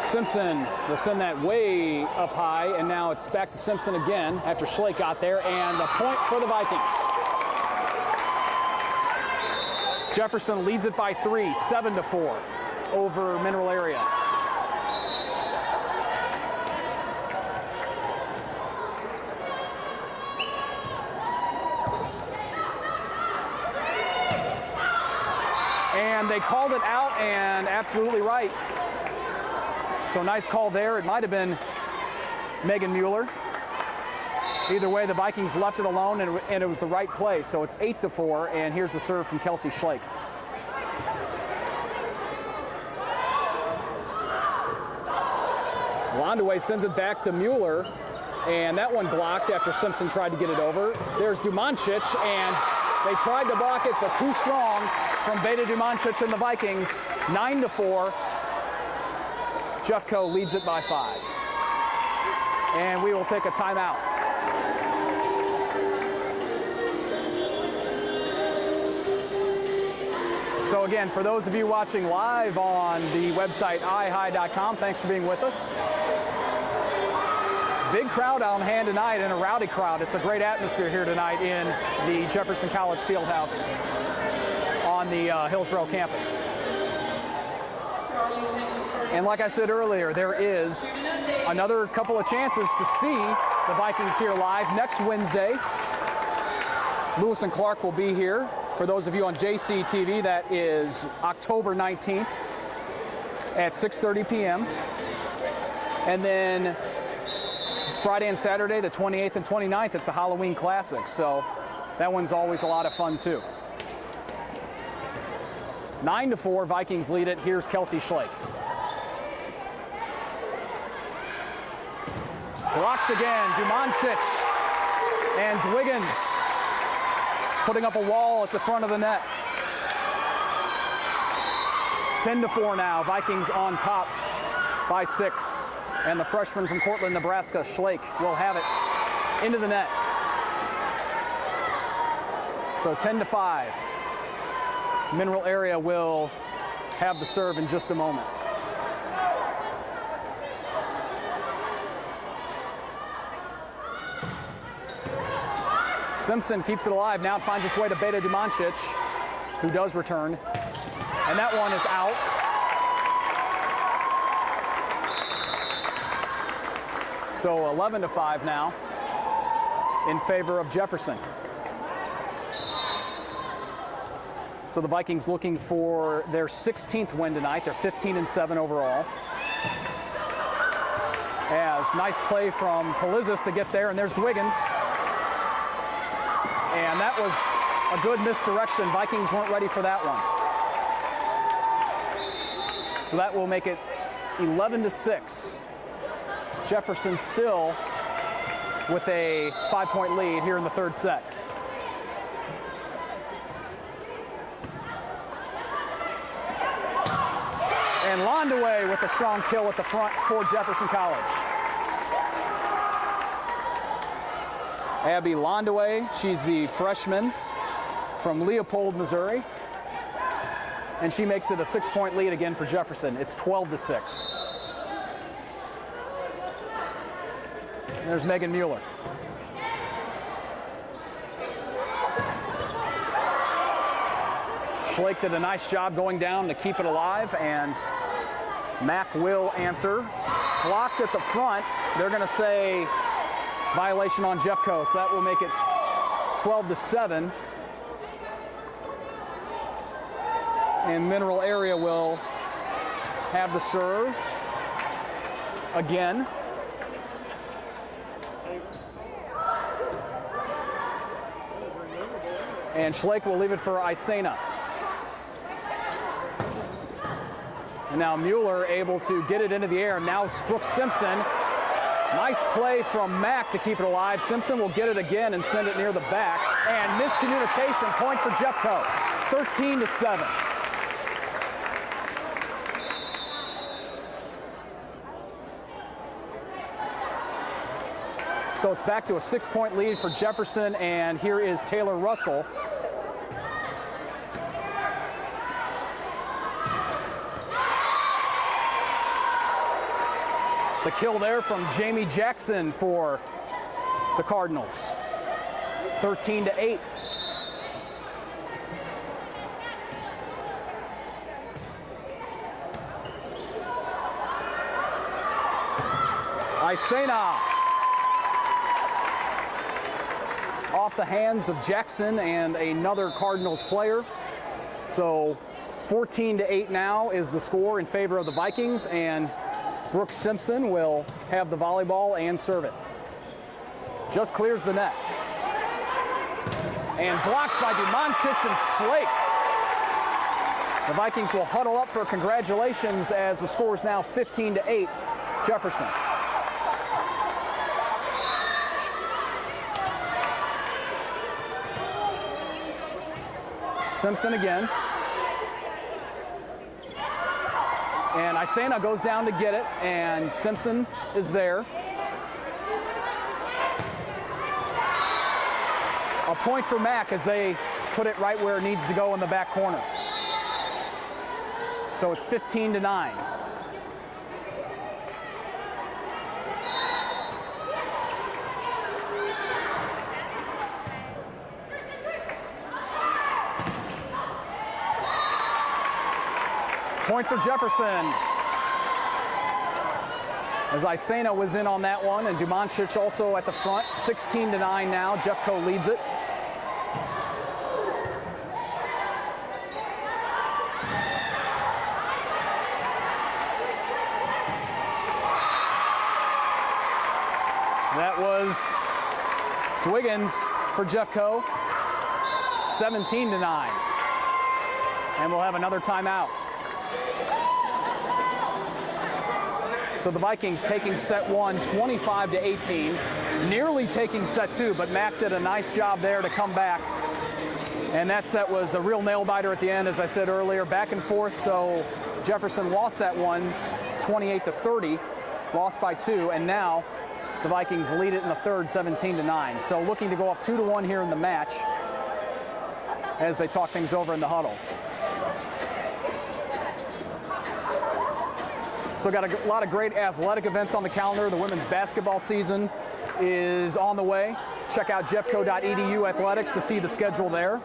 Simpson will send that way up high, and now it's back to Simpson again after Schlake got there, and a point for the Vikings. Jefferson leads it by 3, 7-4 over Mineral Area. And they called it out, and absolutely right. So nice call there. It might have been Megan Mueller. Either way, the Vikings left it alone, and it was the right play. So it's 8-4, and here's the serve from Kelsey Schlake. Landaway sends it back to Mueller, and that one blocked after Simpson tried to get it over. There's Dumancic, and they tried to block it, but too strong from Beta Dumancic and the Vikings. 9-4. Jeffco leads it by 5. And we will take a timeout. So again, for those of you watching live on the website ihigh.com, thanks for being with us. Big crowd on hand tonight, and a rowdy crowd. It's a great atmosphere here tonight in the Jefferson College Fieldhouse on the Hillsborough campus. And like I said earlier, there is another couple of chances to see the Vikings here live next Wednesday. Lewis and Clark will be here. For those of you on JCTV, that is October 19th at 6:30 p.m. And then Friday and Saturday, the 28th and 29th, it's a Halloween Classic. So that one's always a lot of fun too. 9-4, Vikings lead it. Here's Kelsey Schlake. Blocked again, Dumancic and Dwiggins putting up a wall at the front of the net. 10-4 now, Vikings on top by 6. And the freshman from Cortland, Nebraska, Schlake, will have it into the net. So 10-5. Mineral Area will have the serve in just a moment. Simpson keeps it alive. Now it finds its way to Beta Dumancic, who does return. And that one is out. So 11-5 now in favor of Jefferson. So the Vikings looking for their 16th win tonight. They're 15-7 overall. As nice play from Polizis to get there, and there's Dwiggins. And that was a good misdirection. Vikings weren't ready for that one. So that will make it 11-6. Jefferson still with a 5-point lead here in the third set. And Landaway with a strong kill at the front for Jefferson College. Abby Londaway, she's the freshman from Leopold, Missouri. And she makes it a 6-point lead again for Jefferson. It's 12-6. There's Megan Mueller. Schlake did a nice job going down to keep it alive, and Mack will answer. Blocked at the front. They're going to say violation on Jeffco, so that will make it 12-7. And Mineral Area will have the serve again. And Schlake will leave it for Isena. And now Mueller able to get it into the air. Now Brooks Simpson. Nice play from Mack to keep it alive. Simpson will get it again and send it near the back. And miscommunication, point for Jeffco. 13-7. So it's back to a 6-point lead for Jefferson, and here is Taylor Russell. The kill there from Jamie Jackson for the Cardinals. 13-8. Isena off the hands of Jackson and another Cardinals player. So 14-8 now is the score in favor of the Vikings, and Brooks Simpson will have the volleyball and serve it. Just clears the net. And blocked by Dumancic and Schlake. The Vikings will huddle up for congratulations as the score is now 15-8, Jefferson. Simpson again. And Isena goes down to get it, and Simpson is there. A point for Mack as they put it right where it needs to go in the back corner. So it's 15-9. Point for Jefferson. As Isena was in on that one, and Dumancic also at the front. 16-9 now. Jeffco leads it. That was Dwiggins for Jeffco. 17-9. And we'll have another timeout. So the Vikings taking set one, 25-18, nearly taking set two, but Mack did a nice job there to come back. And that set was a real nail-biter at the end, as I said earlier, back and forth. So Jefferson lost that one, 28-30, lost by 2, and now the Vikings lead it in the third, 17-9. So looking to go up 2-1 here in the match as they talk things over in the huddle. So got a lot of great athletic events on the calendar. The women's basketball season is on the way. Check out jeffco.edu athletics to see the schedule there.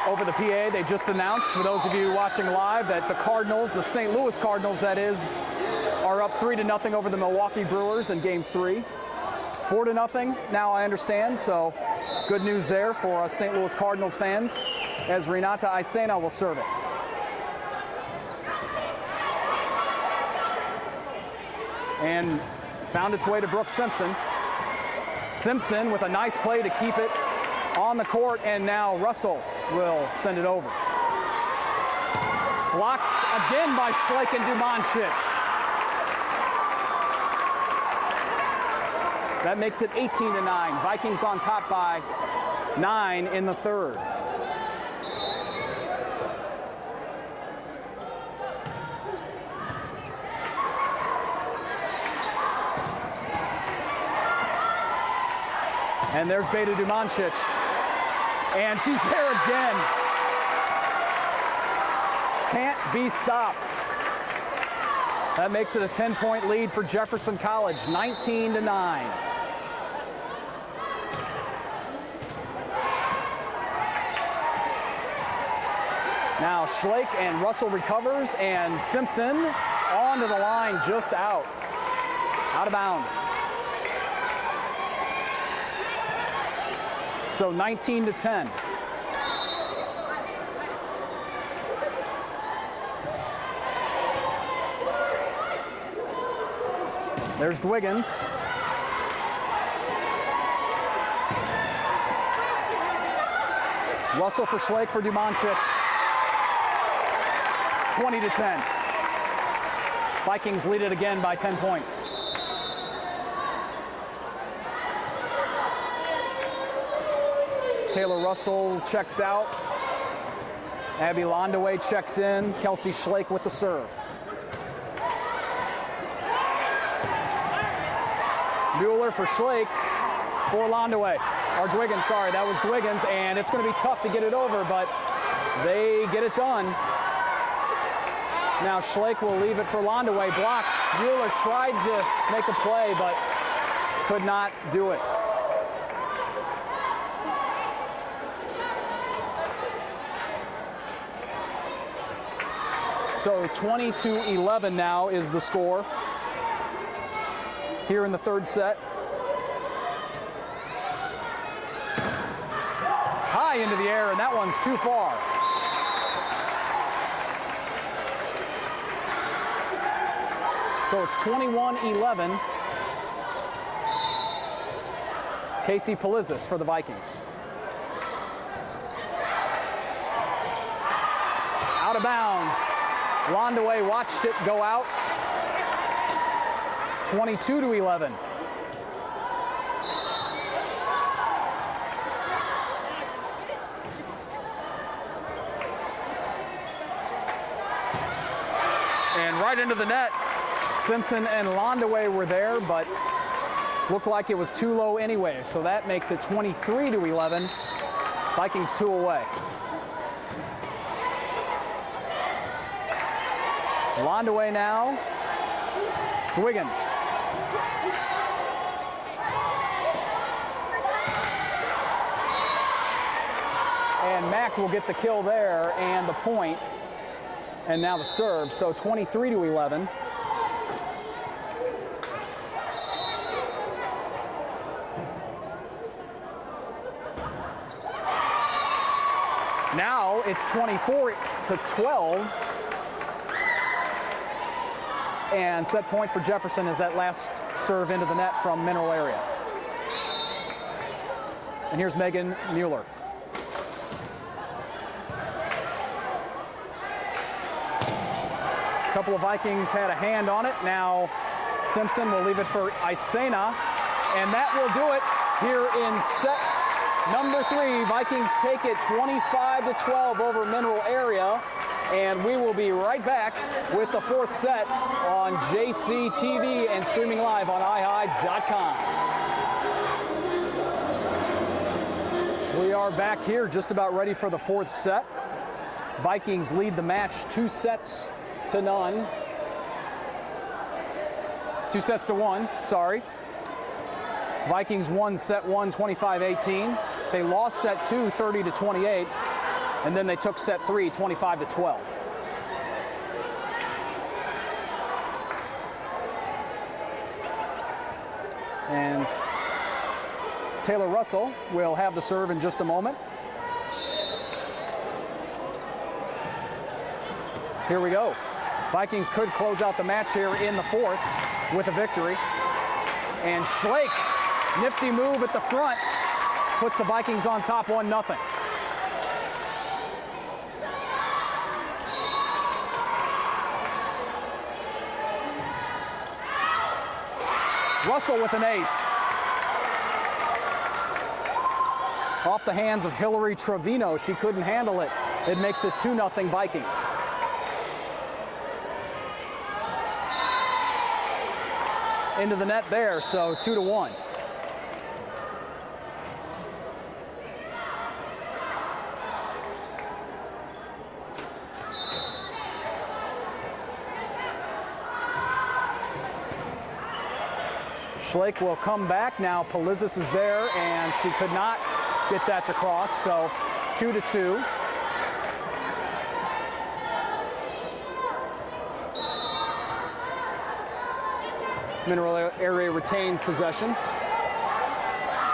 Over the PA, they just announced, for those of you watching live, that the Cardinals, the St. Louis Cardinals that is, are up 3-0 over the Milwaukee Brewers in Game 3. 4-0 now, I understand, so good news there for us St. Louis Cardinals fans, as Renata Isena will serve it. And found its way to Brooks Simpson. Simpson with a nice play to keep it on the court, and now Russell will send it over. Blocked again by Schlake and Dumancic. That makes it 18-9. Vikings on top by 9 in the third. And there's Beta Dumancic. And she's there again. Can't be stopped. That makes it a 10-point lead for Jefferson College, 19-9. Now Schlake and Russell recovers, and Simpson onto the line, just out of bounds. So 19-10. There's Dwiggins. Russell for Schlake for Dumancic. 20-10. Vikings lead it again by 10 points. Taylor Russell checks out. Abby Londaway checks in. Kelsey Schlake with the serve. Mueller for Schlake for Londaway. Or Dwiggins, sorry, that was Dwiggins, and it's going to be tough to get it over, but they get it done. Now Schlake will leave it for Londaway, blocked. Mueller tried to make a play, but could not do it. So 20-11 now is the score here in the third set. High into the air, and that one's too far. So it's 21-11. Casey Polizis for the Vikings. Out of bounds. Londaway watched it go out. 22-11. And right into the net. Simpson and Londaway were there, but looked like it was too low anyway. So that makes it 23-11. Vikings 2 away. Londaway now. Dwiggins. And Mack will get the kill there and the point. And now the serve. So 23-11. Now it's 24-12. And set point for Jefferson is that last serve into the net from Mineral area. And here's Megan Mueller. A couple of Vikings had a hand on it. Now Simpson will leave it for Isena. And that will do it here in set number 3. Vikings take it 25-12 over Mineral area. And we will be right back with the fourth set on JCTV and streaming live on ihigh.com. We are back here just about ready for the fourth set. Vikings lead the match 2-1, sorry. Vikings won set 1, 25-18. They lost set 2, 30-28. And then they took set 3, 25-12. And Taylor Russell will have the serve in just a moment. Here we go. Vikings could close out the match here in the fourth with a victory. And Schlake, nifty move at the front, puts the Vikings on top 1-0. Russell with an ace. Off the hands of Hillary Trevino. She couldn't handle it. It makes it 2-0 Vikings. Into the net there, so 2-1. Schlake will come back. Now Polizis is there, and she could not get that to cross, so 2-2. Mineral Area retains possession.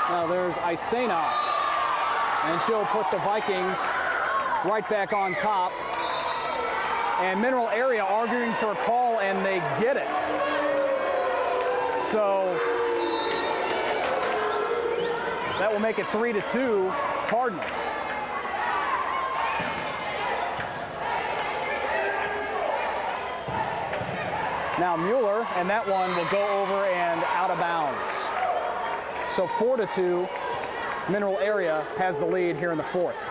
Now there's Isena, and she'll put the Vikings right back on top. And Mineral Area arguing for a call, and they get it. So that will make it 3-2 Cardinals. Now Mueller, and that one will go over and out of bounds. So 4-2, Mineral Area has the lead here in the fourth.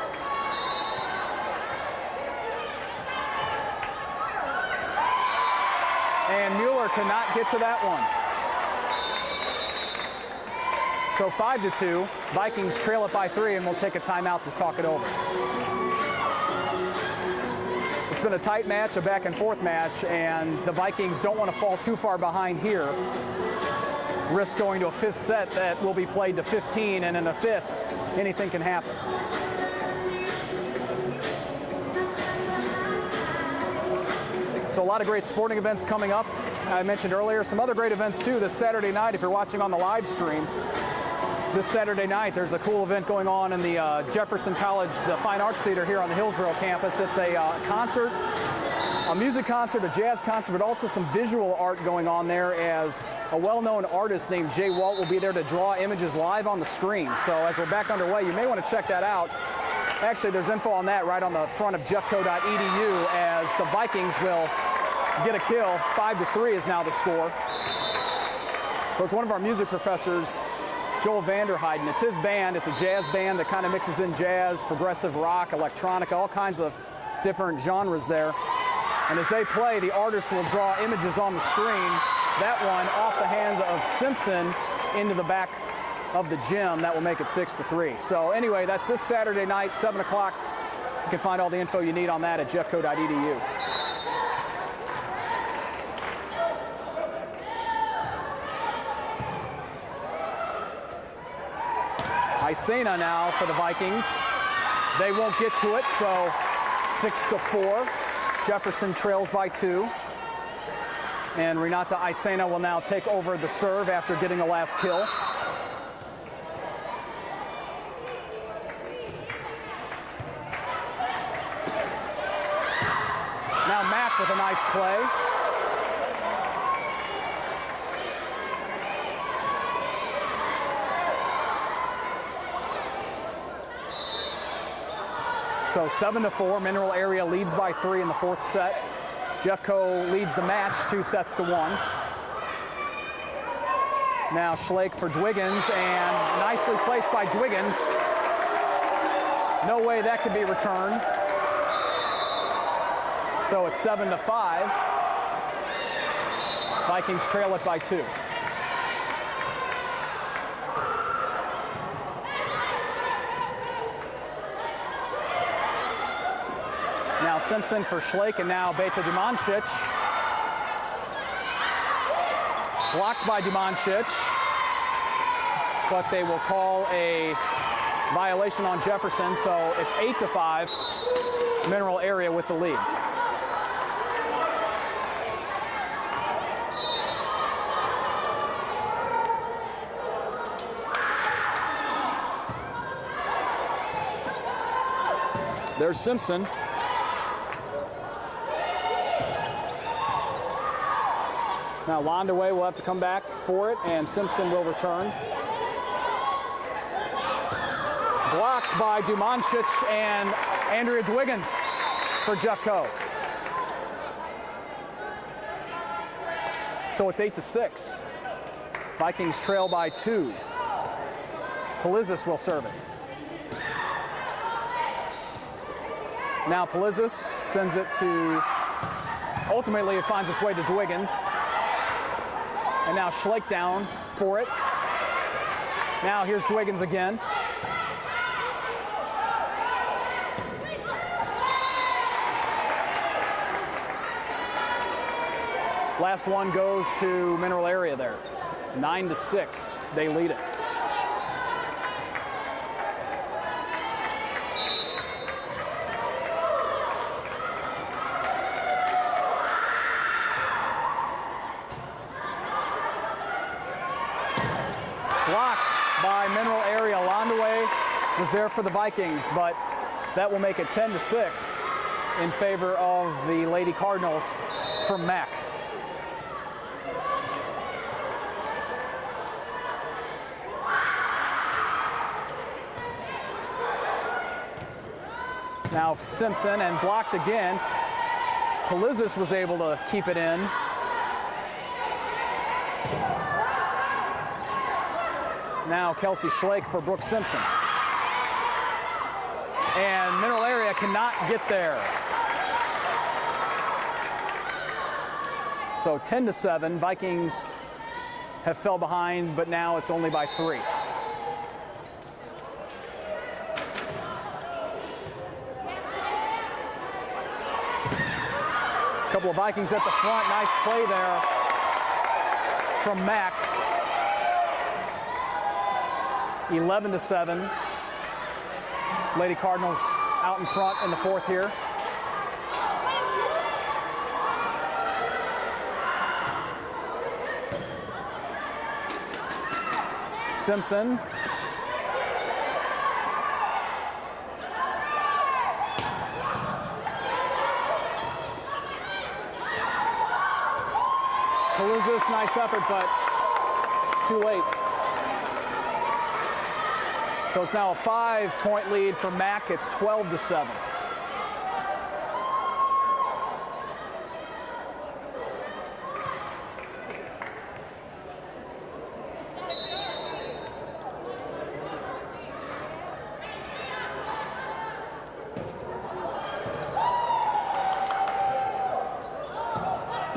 And Mueller cannot get to that one. So 5-2, Vikings trail it by 3, and we'll take a timeout to talk it over. It's been a tight match, a back and forth match, and the Vikings don't want to fall too far behind here. Risk going to a fifth set that will be played to 15, and in the fifth, anything can happen. So a lot of great sporting events coming up. I mentioned earlier some other great events too this Saturday night if you're watching on the live stream. This Saturday night, there's a cool event going on in the Jefferson College, the Fine Arts Theater here on the Hillsborough campus. It's a concert, a music concert, a jazz concert, but also some visual art going on there, as a well-known artist named Jay Walt will be there to draw images live on the screen. So as we're back underway, you may want to check that out. Actually, there's info on that right on the front of jeffco.edu, as the Vikings will get a kill. 5-3 is now the score. So it's one of our music professors, Joel Vanderheiden. It's his band. It's a jazz band that kind of mixes in jazz, progressive rock, electronica, all kinds of different genres there. And as they play, the artist will draw images on the screen. That one off the hand of Simpson into the back of the gym. That will make it 6-3. So anyway, that's this Saturday night, 7 o'clock. You can find all the info you need on that at jeffco.edu. Isena now for the Vikings. They won't get to it, so 6-4. Jefferson trails by 2. And Renata Isena will now take over the serve after getting the last kill. Now Mack with a nice play. So 7-4, Mineral Area leads by 3 in the fourth set. Jeffco leads the match 2-1. Now Schlake for Dwiggins, and nicely placed by Dwiggins. No way that could be returned. So it's 7-5. Vikings trail it by 2. Now Simpson for Schlake, and now Beta Dumancic. Blocked by Dumancic, but they will call a violation on Jefferson, so it's 8-5, Mineral Area with the lead. There's Simpson. Now Landaway will have to come back for it, and Simpson will return. Blocked by Dumancic, and Andrea Dwiggins for Jeffco. So it's 8-6. Vikings trail by 2. Polizis will serve it. Now Polizis sends it to, ultimately it finds its way to Dwiggins. And now Schlake down for it. Now here's Dwiggins again. Last one goes to Mineral Area there. 9-6, they lead it. Blocked by Mineral Area. Landaway was there for the Vikings, but that will make it 10-6 in favor of the Lady Cardinals from Mack. Now Simpson, and blocked again. Polizis was able to keep it in. Now Kelsey Schlake for Brooke Simpson. And Mineral Area cannot get there. So 10-7, Vikings have fell behind, but now it's only by 3. A couple of Vikings at the front, nice play there from Mack. 11-7. Lady Cardinals out in front in the 4th here. Simpson. Polizis, nice effort, but too late. So it's now a 5-point lead for Mack. It's 12-7.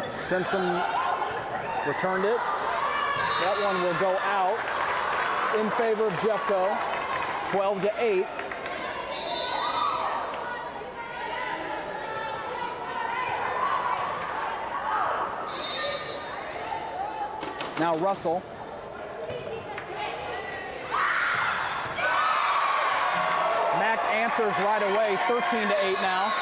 Simpson returned it. That one will go out in favor of Jeffco. 12-8. Now Russell. Mack answers right away, 13-8 now.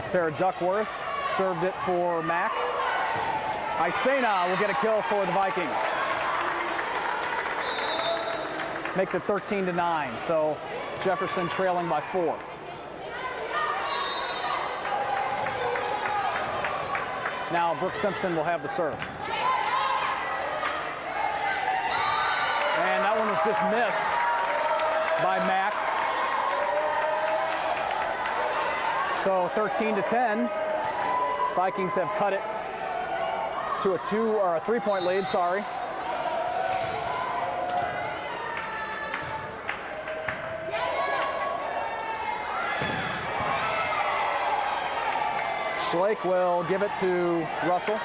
Sarah Duckworth served it for Mack. Isena will get a kill for the Vikings. Makes it 13-9, so Jefferson trailing by 4. Now Brooke Simpson will have the serve. And that one was just missed by Mack. So 13-10, Vikings have cut it to a 3-point lead, sorry. Schlake will give it to Russell.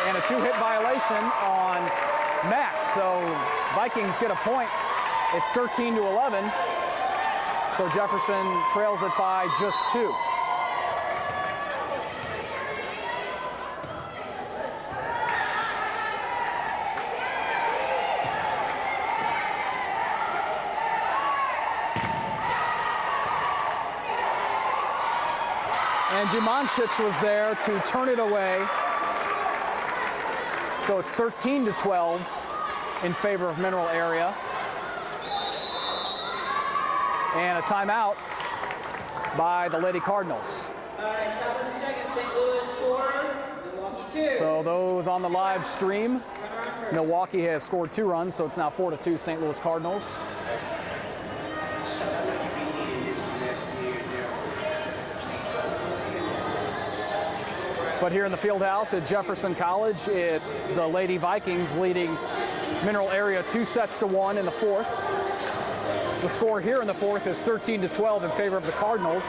And a 2-hit violation on Mack, so Vikings get a point. It's 13-11. So Jefferson trails it by just 2. And Dumancic was there to turn it away. So it's 13-12 in favor of Mineral Area. And a timeout by the Lady Cardinals. All right, top of the second, St. Louis 4, Milwaukee 2. So those on the live stream, Milwaukee has scored 2 runs, so it's now 4-2 St. Louis Cardinals. But here in the field house at Jefferson College, it's the Lady Vikings leading Mineral Area 2-1 in the 4th. The score here in the 4th is 13-12 in favor of the Cardinals.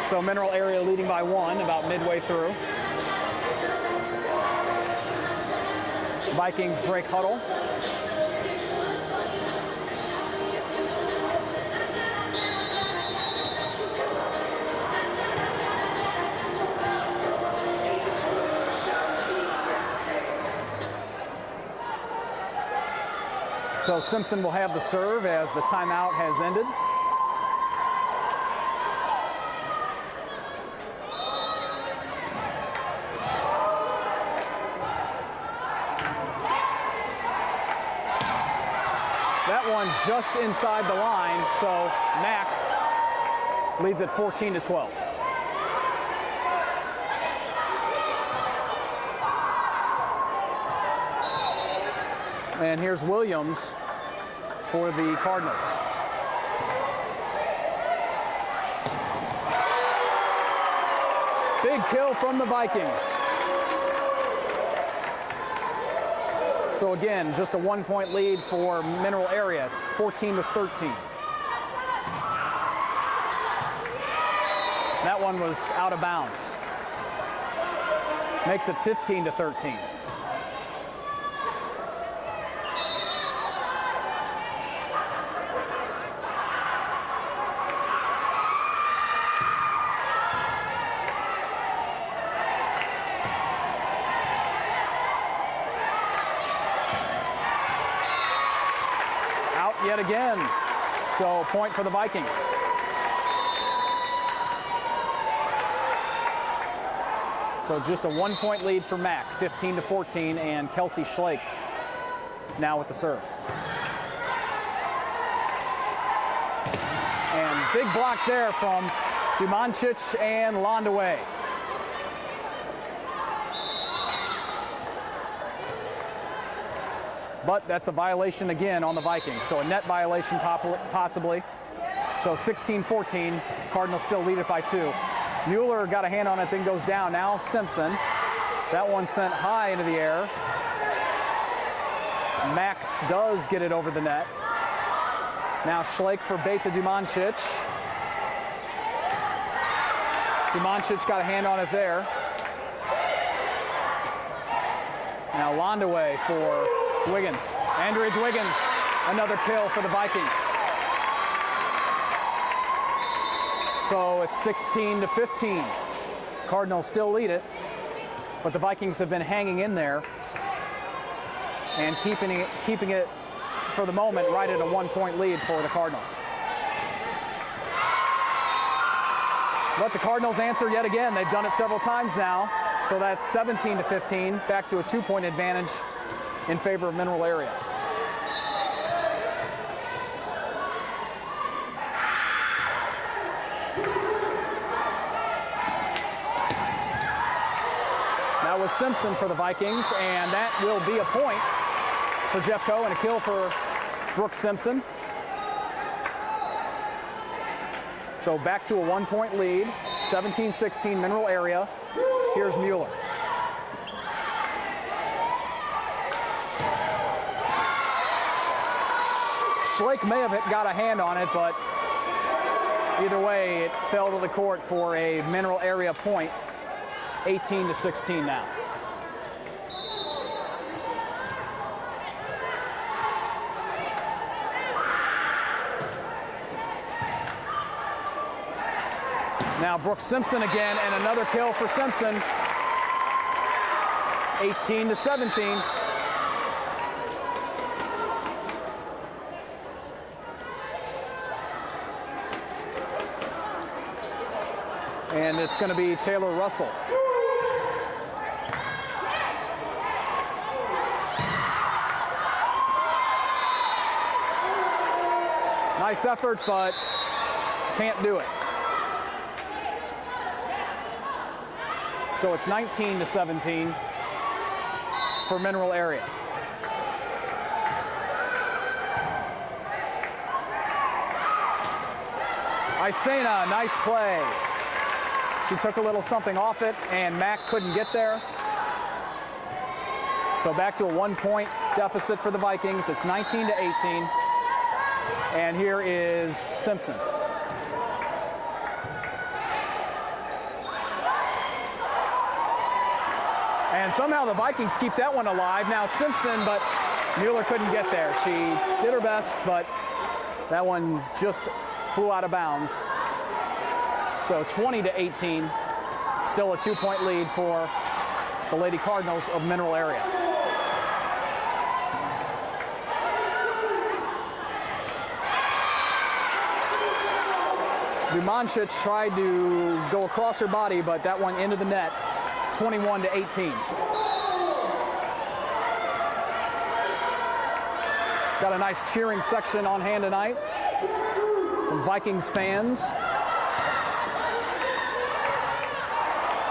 So Mineral Area leading by 1 about midway through. Vikings break huddle. So Simpson will have the serve as the timeout has ended. That one just inside the line, so Mack leads at 14-12. And here's Williams for the Cardinals. Big kill from the Vikings. So again, just a 1-point lead for Mineral Area. It's 14-13. That one was out of bounds. Makes it 15-13. Yet again, so point for the Vikings. So just a 1-point lead for Mack, 15-14, and Kelsey Schlake now with the serve. And big block there from Dumancic and Landaway. But that's a violation again on the Vikings, so a net violation possibly. So 16-14, Cardinals still lead it by 2. Mueller got a hand on it, then goes down. Now Simpson, that one sent high into the air. Mack does get it over the net. Now Schlake for Beta Dumancic. Dumancic got a hand on it there. Now Landaway for Dwiggins. Andrea Dwiggins, another kill for the Vikings. So it's 16-15. Cardinals still lead it, but the Vikings have been hanging in there and keeping it for the moment right at a 1-point lead for the Cardinals. But the Cardinals answer yet again. They've done it several times now. So that's 17-15, back to a 2-point advantage in favor of Mineral Area. That was Simpson for the Vikings, and that will be a point for Jeffco and a kill for Brooks Simpson. So back to a 1-point lead, 17-16 Mineral Area. Here's Mueller. Schlake may have got a hand on it, but either way, it fell to the court for a Mineral Area point, 18-16 now. Now Brooks Simpson again, and another kill for Simpson, 18-17. And it's going to be Taylor Russell. Nice effort, but can't do it. So it's 19-17 for Mineral Area. Isena, nice play. She took a little something off it, and Mack couldn't get there. So back to a 1-point deficit for the Vikings. That's 19-18. And here is Simpson. And somehow the Vikings keep that one alive. Now Simpson, but Mueller couldn't get there. She did her best, but that one just flew out of bounds. So 20-18, still a 2-point lead for the Lady Cardinals of Mineral Area. Dumancic tried to go across her body, but that one into the net, 21-18. Got a nice cheering section on hand tonight. Some Vikings fans.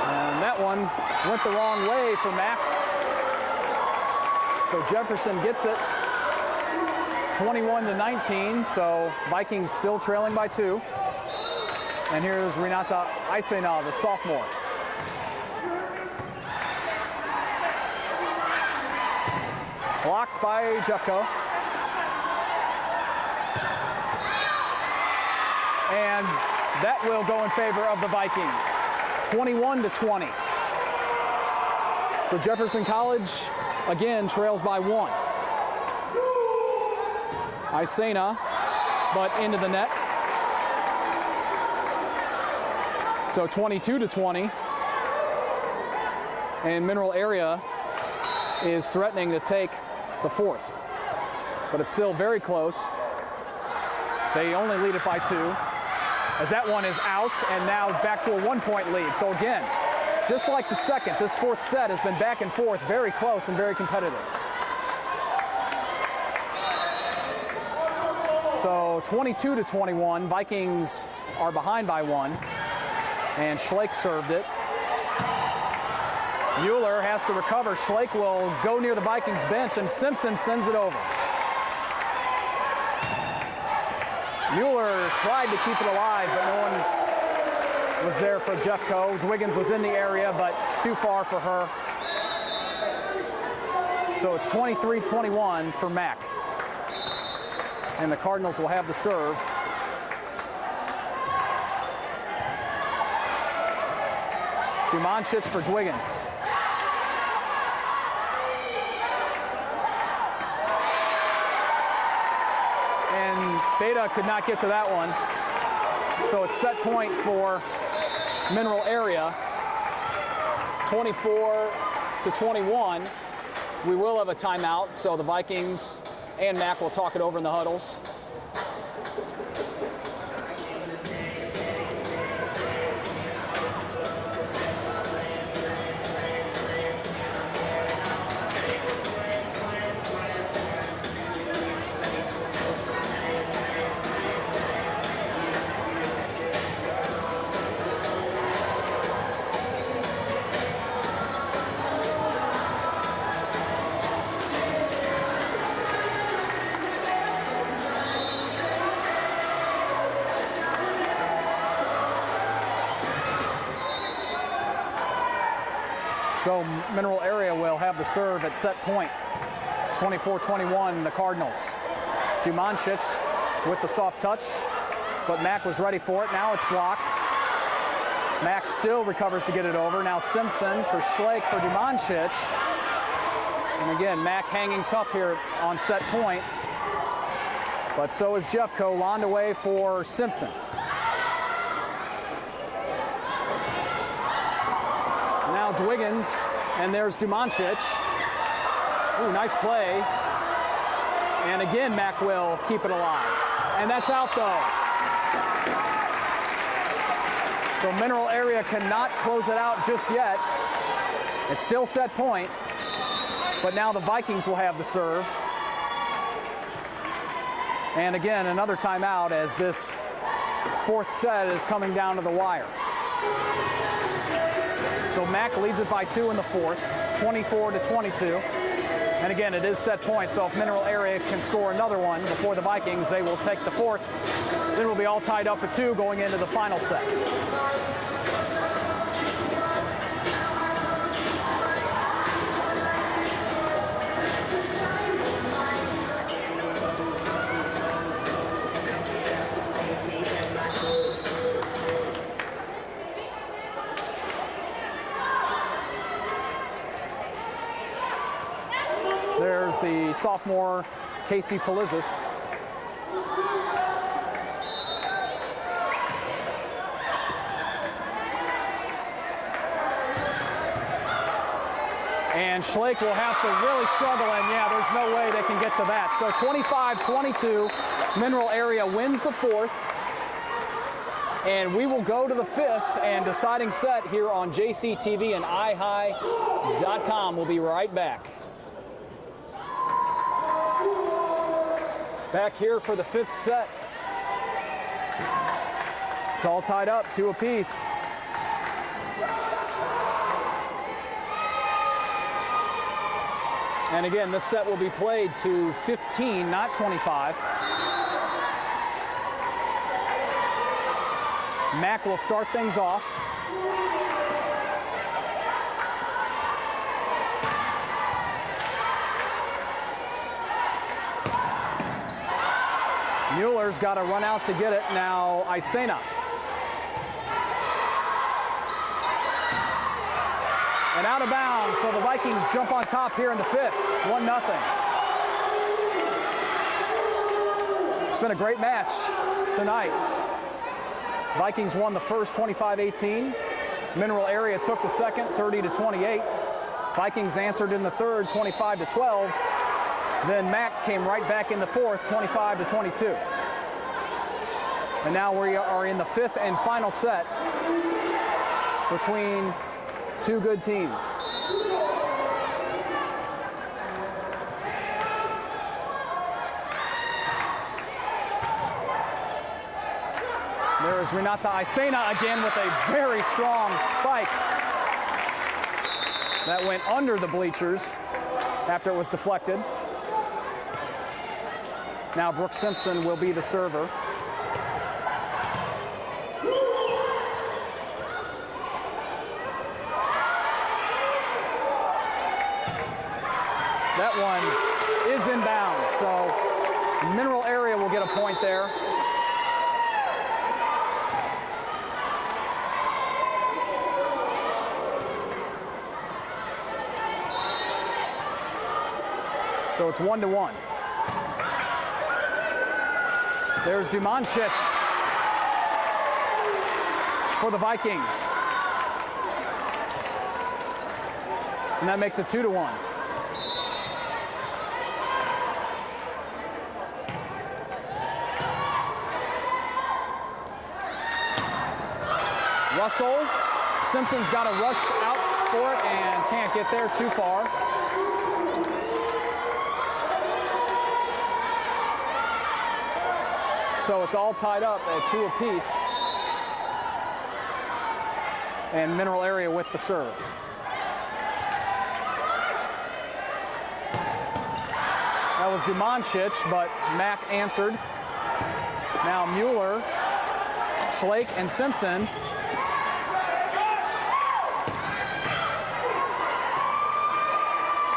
And that one went the wrong way for Mack. So Jefferson gets it, 21-19. So Vikings still trailing by 2. And here's Renata Isena, the sophomore. Blocked by Jeffco. And that will go in favor of the Vikings, 21-20. So Jefferson College, again, trails by 1. Isena, but into the net. So 22-20. And Mineral Area is threatening to take the 4th. But it's still very close. They only lead it by 2. As that one is out, and now back to a 1-point lead. So again, just like the second, this 4th set has been back and forth, very close and very competitive. So 22-21, Vikings are behind by 1. And Schlake served it. Mueller has to recover. Schlake will go near the Vikings bench, and Simpson sends it over. Mueller tried to keep it alive, but no one was there for Jeffco. Dwiggins was in the area, but too far for her. So it's 23-21 for Mack. And the Cardinals will have the serve. Dumancic for Dwiggins. And Beta could not get to that one. So it's set point for Mineral Area, 24-21. We will have a timeout, so the Vikings and Mack will talk it over in the huddles. So Mineral Area will have the serve at set point. It's 24-21, the Cardinals. Dumancic with the soft touch, but Mack was ready for it. Now it's blocked. Mack still recovers to get it over. Now Simpson for Schlake for Dumancic. And again, Mack hanging tough here on set point. But so is Jeffco, lined away for Simpson. Now Dwiggins, and there's Dumancic. Ooh, nice play. And again, Mack will keep it alive. And that's out though. So Mineral Area cannot close it out just yet. It's still set point, but now the Vikings will have the serve. And again, another timeout as this 4th set is coming down to the wire. So Mack leads it by 2 in the 4th, 24-22. And again, it is set point, so if Mineral Area can score another one before the Vikings, they will take the 4th. Then we'll be all tied up at 2 going into the final set. sophomore Casey Polizis. And Schlake will have to really struggle, and yeah, there's no way they can get to that. So 25-22, Mineral Area wins the fourth. And we will go to the fifth and deciding set here on JCTV and iHigh.com. We'll be right back. Back here for the fifth set. It's all tied up, 2 apiece. And again, this set will be played to 15, not 25. Mack will start things off. Mueller's got to run out to get it. Now, Isena. And out of bounds, so the Vikings jump on top here in the fifth, 1-0. It's been a great match tonight. Vikings won the first 25-18. Mineral Area took the second 30-28. Vikings answered in the third 25-12. Then Mack came right back in the fourth 25-22. And now we are in the fifth and final set between two good teams. There's Renata Isena again with a very strong spike that went under the bleachers after it was deflected. Now Brooke Simpson will be the server. That one is inbounds, so Mineral Area will get a point there. So it's 1-1. There's Dumancic for the Vikings. And that makes it 2-1. Russell, Simpson's got to rush out for it and can't get there too far. So it's all tied up at 2 apiece. And Mineral Area with the serve. That was Dumancic, but Mack answered. Now Mueller, Schlake, and Simpson.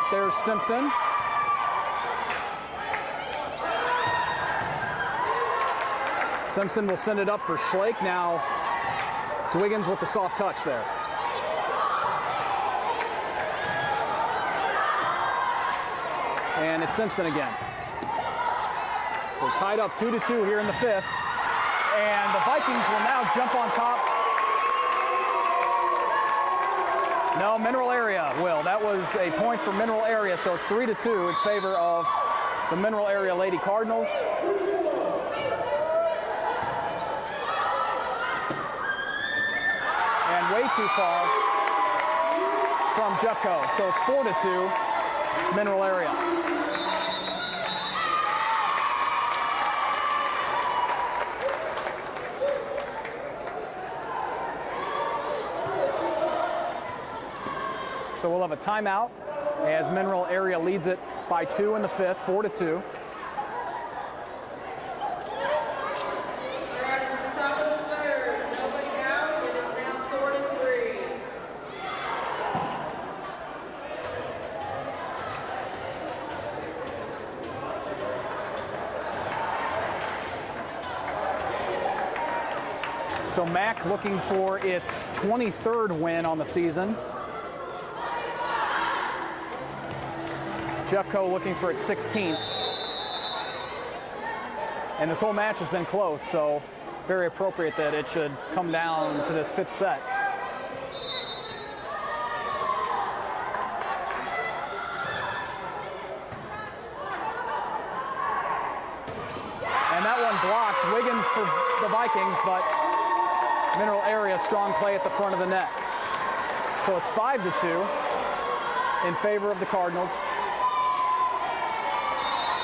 There's Simpson. Simpson will send it up for Schlake. Now Dwiggins with the soft touch there. And it's Simpson again. We're tied up 2-2 here in the fifth. And the Vikings will now jump on top. No, Mineral Area will. That was a point for Mineral Area, so it's 3-2 in favor of the Mineral Area Lady Cardinals. And way too far from Jeffco, so it's 4-2 Mineral Area. So we'll have a timeout as Mineral Area leads it by 2 in the fifth, 4-2. They're at the top of the third. Nobody out. It is now 4-3. So Mack looking for its 23rd win on the season. Jeffco looking for its 16th. And this whole match has been close, so very appropriate that it should come down to this 5th set. And that one blocked. Wiggins for the Vikings, but Mineral Area strong play at the front of the net. So it's 5-2 in favor of the Cardinals.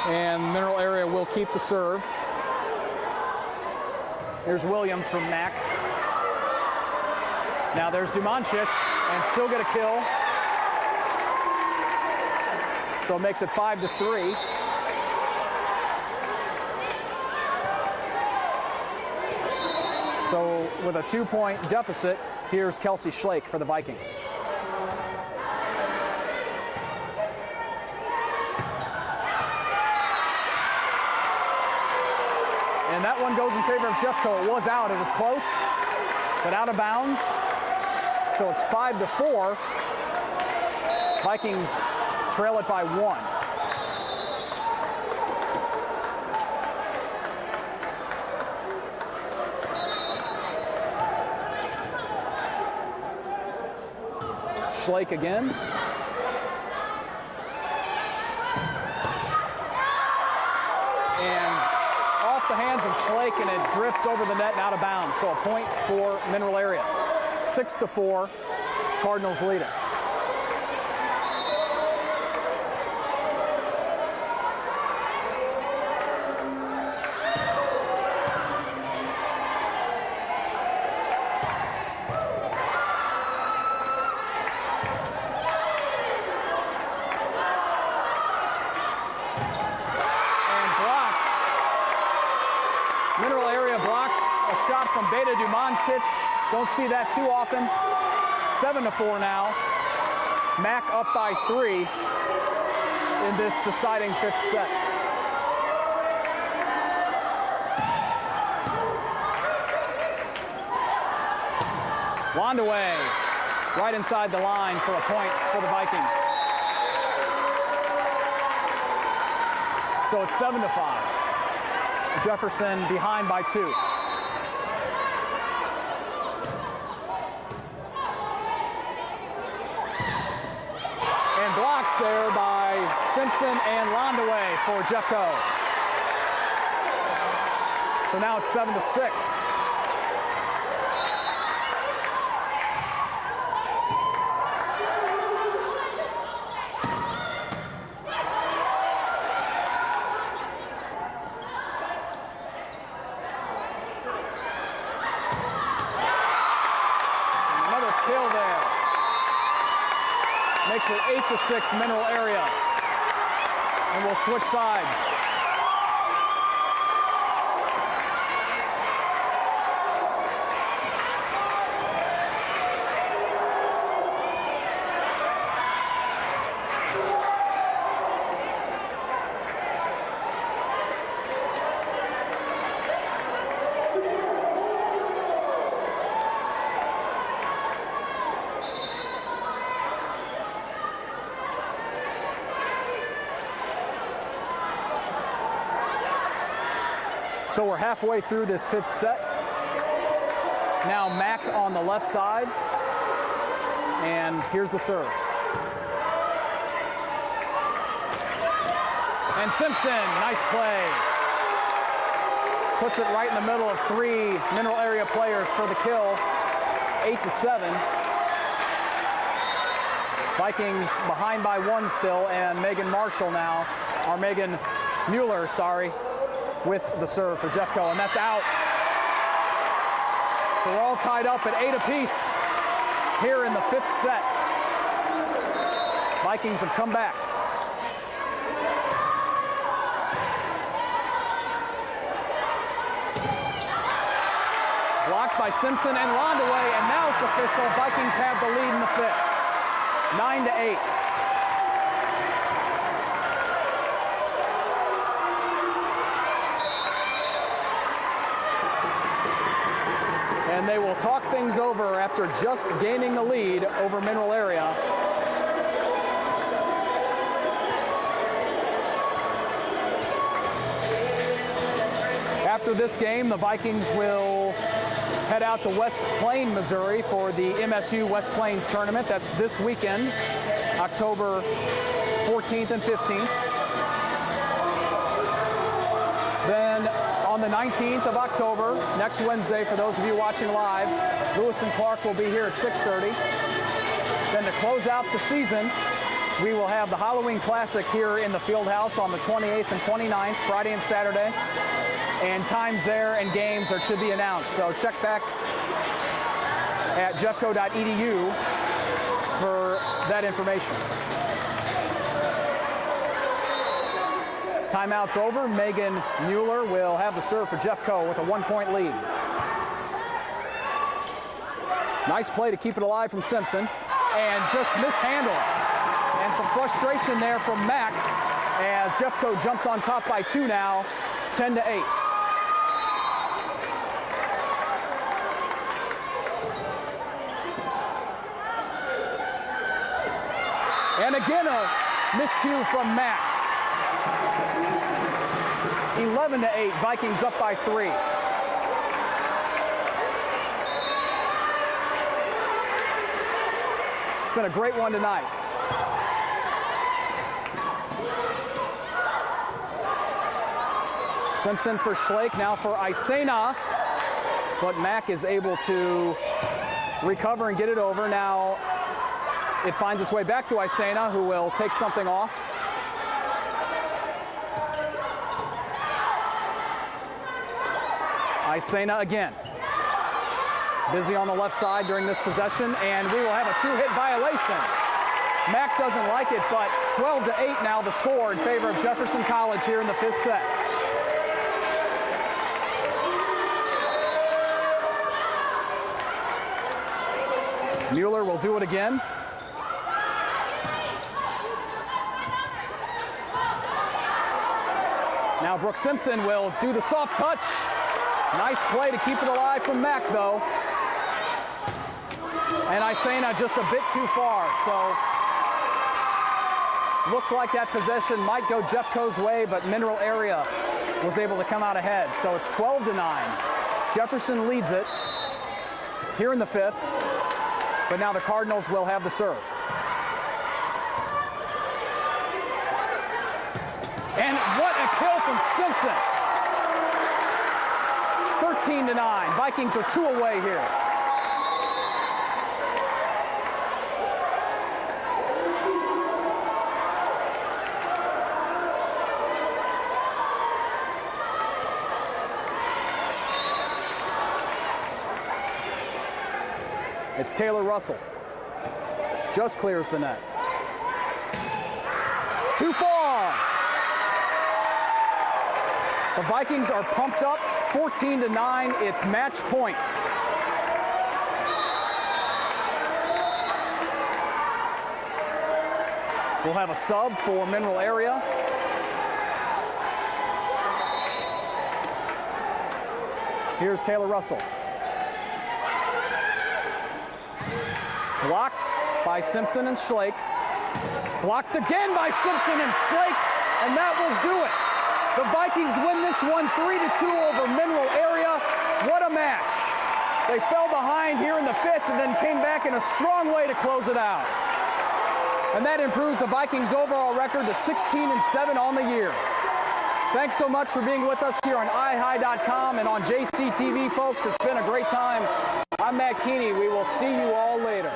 And Mineral Area will keep the serve. There's Williams from Mack. Now there's Dumancic, and she'll get a kill. So it makes it 5-3. So with a 2-point deficit, here's Kelsey Schlake for the Vikings. And that one goes in favor of Jeffco. It was out, it was close, but out of bounds. So it's 5-4. Vikings trail it by 1. Schlake again. And off the hands of Schlake, and it drifts over the net and out of bounds. So a point for Mineral Area. 6-4, Cardinals lead it. From Beta Dumancic. Don't see that too often. 7-4 now. Mack up by 3 in this deciding 5th set. Landaway right inside the line for a point for the Vikings. So it's 7-5. Jefferson behind by 2. Blocked there by Simpson and Landaway for Jeffco. So now it's 7-6. And another kill there. Makes it 8-6 Mineral Area. And we'll switch sides. So we're halfway through this 5th set. Now Mack on the left side. And here's the serve. And Simpson, nice play. Puts it right in the middle of 3 Mineral Area players for the kill. 8-7. Vikings behind by 1 still, and Megan Marshall now, or Megan Mueller, sorry, with the serve for Jeffco, and that's out. So we're all tied up at 8 apiece here in the 5th set. Vikings have come back. Blocked by Simpson and Landaway, and now it's official. Vikings have the lead in the 5th. 9-8. And they will talk things over after just gaining the lead over Mineral Area. After this game, the Vikings will head out to West Plains, Missouri for the MSU West Plains tournament. That's this weekend, October 14th and 15th. Then on the 19th of October, next Wednesday, for those of you watching live, Lewis and Clark will be here at 6:30. Then to close out the season, we will have the Halloween Classic here in the Fieldhouse on the 28th and 29th, Friday and Saturday. And times there and games are to be announced. So check back at jeffco.edu for that information. Timeout's over. Megan Mueller will have the serve for Jeffco with a 1-point lead. Nice play to keep it alive from Simpson, and just mishandled. And some frustration there from Mack as Jeffco jumps on top by 2 now, 10-8. And again a miscue from Mack. 11-8, Vikings up by 3. It's been a great one tonight. Simpson for Schlake, now for Isena, but Mack is able to recover and get it over. Now it finds its way back to Isena, who will take something off. Isena again. Busy on the left side during this possession, and we will have a 2-hit violation. Mack doesn't like it, but 12-8 now the score in favor of Jefferson College here in the 5th set. Mueller will do it again. Now Brooke Simpson will do the soft touch. Nice play to keep it alive from Mack, though. And Isena just a bit too far, so looked like that possession might go Jeffco's way, but Mineral Area was able to come out ahead. So it's 12-9. Jefferson leads it here in the 5th, but now the Cardinals will have the serve. And what a kill from Simpson. 13-9. Vikings are 2 away here. It's Taylor Russell. Just clears the net. Too far. The Vikings are pumped up. 14-9, it's match point. We'll have a sub for Mineral Area. Here's Taylor Russell. Blocked by Simpson and Schlake. Blocked again by Simpson and Schlake, and that will do it. The Vikings win this one 3-2 over Mineral Area. What a match. They fell behind here in the 5th and then came back in a strong way to close it out. And that improves the Vikings' overall record to 16-7 on the year. Thanks so much for being with us here on iHigh.com and on JCTV, folks. It's been a great time. I'm Matt Keeney. We will see you all later.